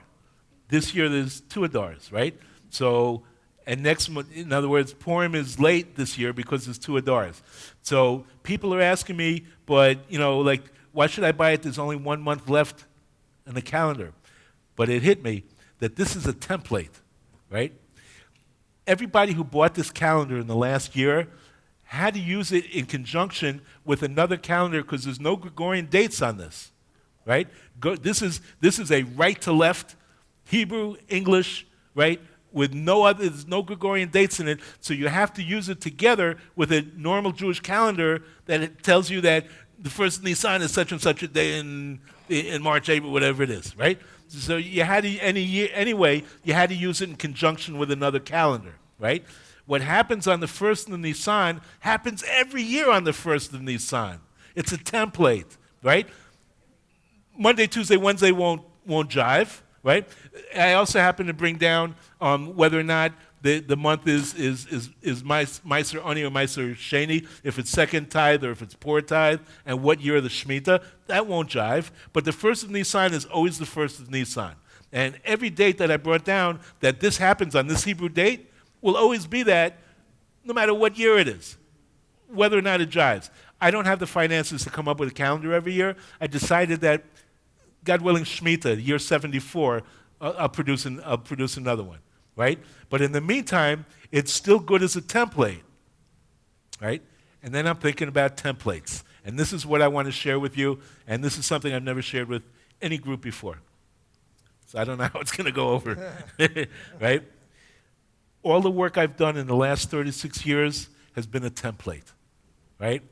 This year there's 2 Adars, right? So, and next month, in other words, Purim is late this year because there's 2 Adars. So people are asking me, but, like, why should I buy it? There's only 1 month left in the calendar. But it hit me that this is a template, right? Everybody who bought this calendar in the last year had to use it in conjunction with another calendar because there's no Gregorian dates on this, right? This is a right to left, Hebrew, English, right? With there's no Gregorian dates in it, so you have to use it together with a normal Jewish calendar that it tells you that the first Nisan is such and such a day in March, April, whatever it is, right? So you had to, anyway, you had to use it in conjunction with another calendar, right? What happens on the first of Nisan happens every year on the first of Nisan. It's a template, right? Monday, Tuesday, Wednesday won't jive, right? I also happen to bring down whether or not the month is Meiser Oni or Meiser Sheni, if it's second tithe or if it's poor tithe, and what year of the Shemitah. That won't jive. But the first of Nisan is always the first of Nisan. And every date that I brought down that this happens on this Hebrew date will always be that no matter what year it is, whether or not it jives. I don't have the finances to come up with a calendar every year. I decided that, God willing, Shemitah, year 74, I'll produce another one, right? But in the meantime, it's still good as a template, right? And then I'm thinking about templates. And this is what I want to share with you, and this is something I've never shared with any group before. So I don't know how it's going to go over, right? All the work I've done in the last 36 years has been a template, right?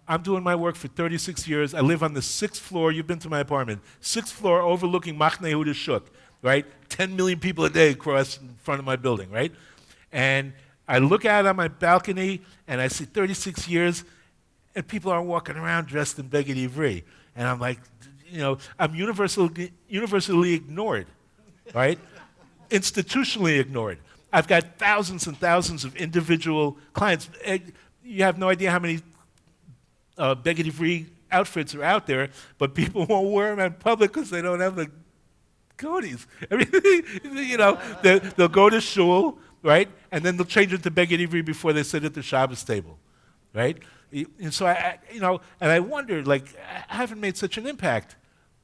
I'm doing my work for 36 years. I live on the 6th floor. You've been to my apartment. 6th floor overlooking Machne Yehuda Shuk, right? 10 million people a day cross in front of my building, right? And I look out on my balcony, and I see 36 years, and people are walking around dressed in Beged Ivri. And I'm like, I'm universally ignored, right? Institutionally ignored. I've got thousands and thousands of individual clients. You have no idea how many Beged Ivri outfits are out there, but people won't wear them in public because they don't have the codes. They'll go to shul, right, and then they'll change it to Beged Ivri before they sit at the Shabbos table, right? And so and I wondered, like, I haven't made such an impact,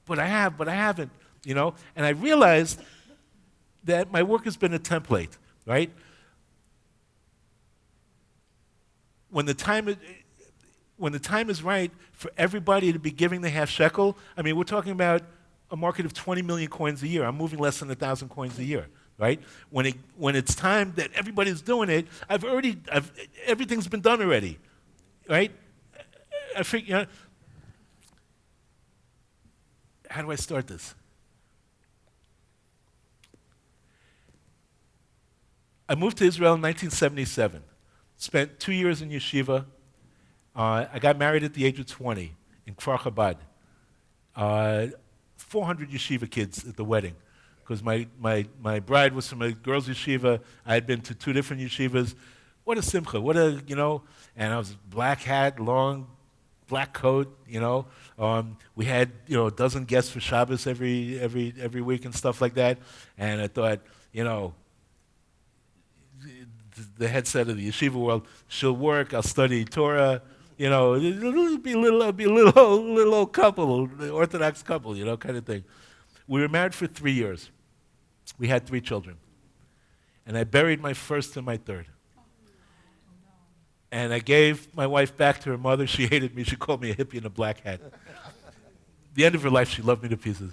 but I haven't, and I realized that my work has been a template, right? When the time is right for everybody to be giving the half shekel, I mean, we're talking about a market of 20 million coins a year. I'm moving less than 1,000 coins a year, right? When it's time that everybody's doing it, everything's been done already. right? I think, how do I start this? I moved to Israel in 1977. Spent 2 years in yeshiva. I got married at the age of 20 in Kfar Chabad. 400 yeshiva kids at the wedding, because my bride was from a girls' yeshiva. I had been to 2 different yeshivas. What a simcha! And I was black hat, long black coat. We had a dozen guests for Shabbos every week and stuff like that. And I thought, the headset of the yeshiva world, she'll work, I'll study Torah, it'll be a little old couple, Orthodox couple, kind of thing. We were married for 3 years. We had 3 children. And I buried my first and my third. And I gave my wife back to her mother. She hated me. She called me a hippie in a black hat. The end of her life, she loved me to pieces,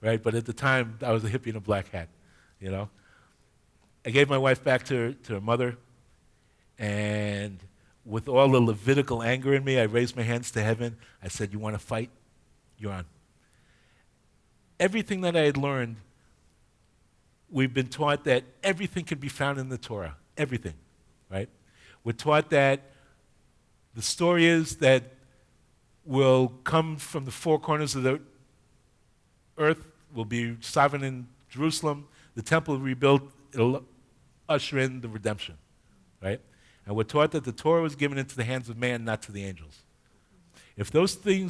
right? But at the time, I was a hippie in a black hat, I gave my wife back to her mother, and with all the Levitical anger in me, I raised my hands to heaven. I said, you want to fight? You're on. Everything that I had learned, we've been taught that everything can be found in the Torah. Everything, right? We're taught that the story is that will come from the 4 corners of the earth, will be sovereign in Jerusalem, the temple will be rebuilt, it'll usher in the redemption, right? And we're taught that the Torah was given into the hands of man, not to the angels. If those 3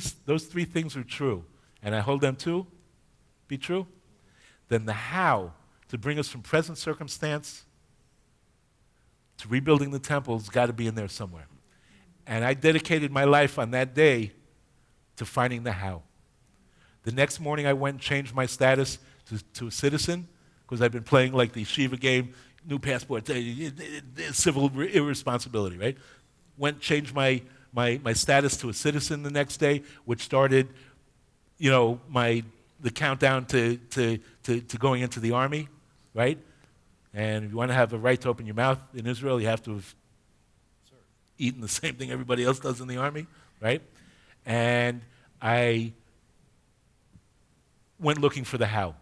things are true, and I hold them to be true, then the how to bring us from present circumstance to rebuilding the temple has got to be in there somewhere. And I dedicated my life on that day to finding the how. The next morning I went and changed my status to a citizen, because I've been playing like the yeshiva game, new passport, civil irresponsibility, right? Went, changed my status to a citizen the next day, which started, the countdown to going into the army, right? And if you want to have a right to open your mouth in Israel, you have to have eaten the same thing everybody else does in the army, right? And I went looking for the how.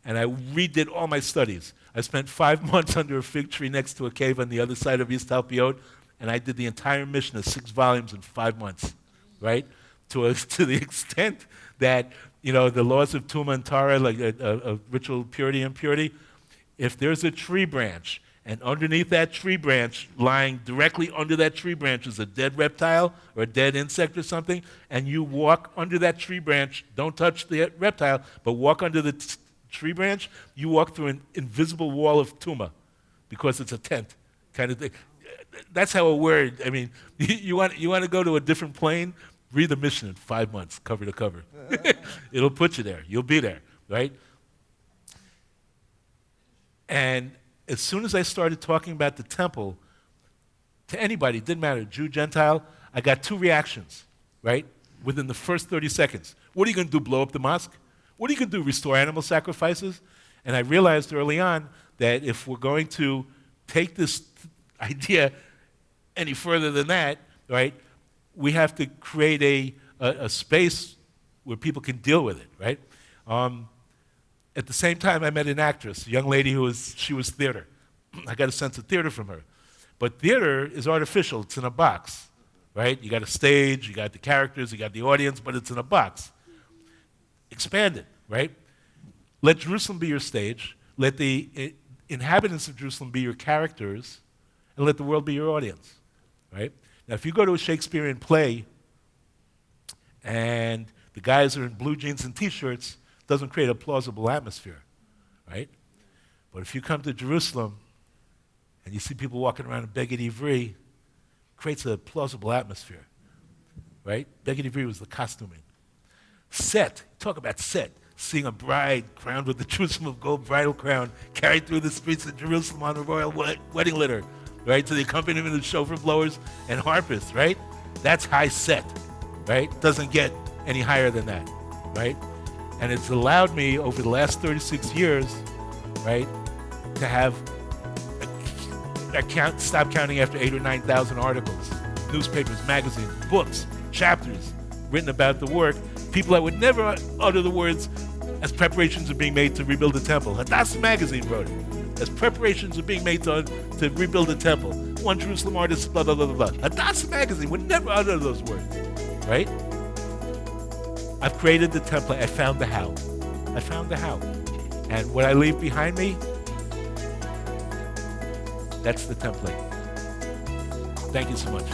And I redid all my studies. I spent 5 months under a fig tree next to a cave on the other side of East Talpiot, and I did the entire Mishnah, 6 volumes in 5 months, right? To the extent that, the laws of Tuma and Tara, like a ritual purity and impurity, if there's a tree branch, and underneath that tree branch, lying directly under that tree branch is a dead reptile or a dead insect or something, and you walk under that tree branch, don't touch the reptile, but walk under the tree branch, you walk through an invisible wall of Tuma, because it's a tent kind of thing. That's how a word, you want to go to a different plane, read the Mishnah in 5 months, cover to cover. It'll put you there. You'll be there, right? And as soon as I started talking about the temple to anybody, it didn't matter, Jew, Gentile, I got 2 reactions, right? Within the first 30 seconds. What are you going to do, blow up the mosque? What are you going to do, restore animal sacrifices? And I realized early on that if we're going to take this idea any further than that, right, we have to create a space where people can deal with it, right? At the same time, I met an actress, a young lady she was theater. I got a sense of theater from her. But theater is artificial. It's in a box, right? You got a stage, you got the characters, you got the audience, but it's in a box. Expand it, right? Let Jerusalem be your stage. Let the inhabitants of Jerusalem be your characters, and let the world be your audience, right? Now, if you go to a Shakespearean play and the guys are in blue jeans and T-shirts, it doesn't create a plausible atmosphere, right? But if you come to Jerusalem and you see people walking around in Beged Ivri, it creates a plausible atmosphere, right? Beged Ivri was the costuming. Set, talk about set. Seeing a bride crowned with the Jerusalem of gold bridal crown carried through the streets of Jerusalem on a royal wedding litter, right? To the accompaniment of shofar blowers and harpists, right? That's high set, right? Doesn't get any higher than that, right? And it's allowed me over the last 36 years, right, to have stop counting after 8,000 or 9,000 articles, newspapers, magazines, books, chapters written about the work. People that would never utter the words as preparations are being made to rebuild the temple. Hadassah magazine wrote it. As preparations are being made to rebuild the temple. One Jerusalem artist, blah, blah, blah, blah, blah. Hadassah magazine would never utter those words, right? I've created the template. I found the how. I found the how. And what I leave behind me, that's the template. Thank you so much.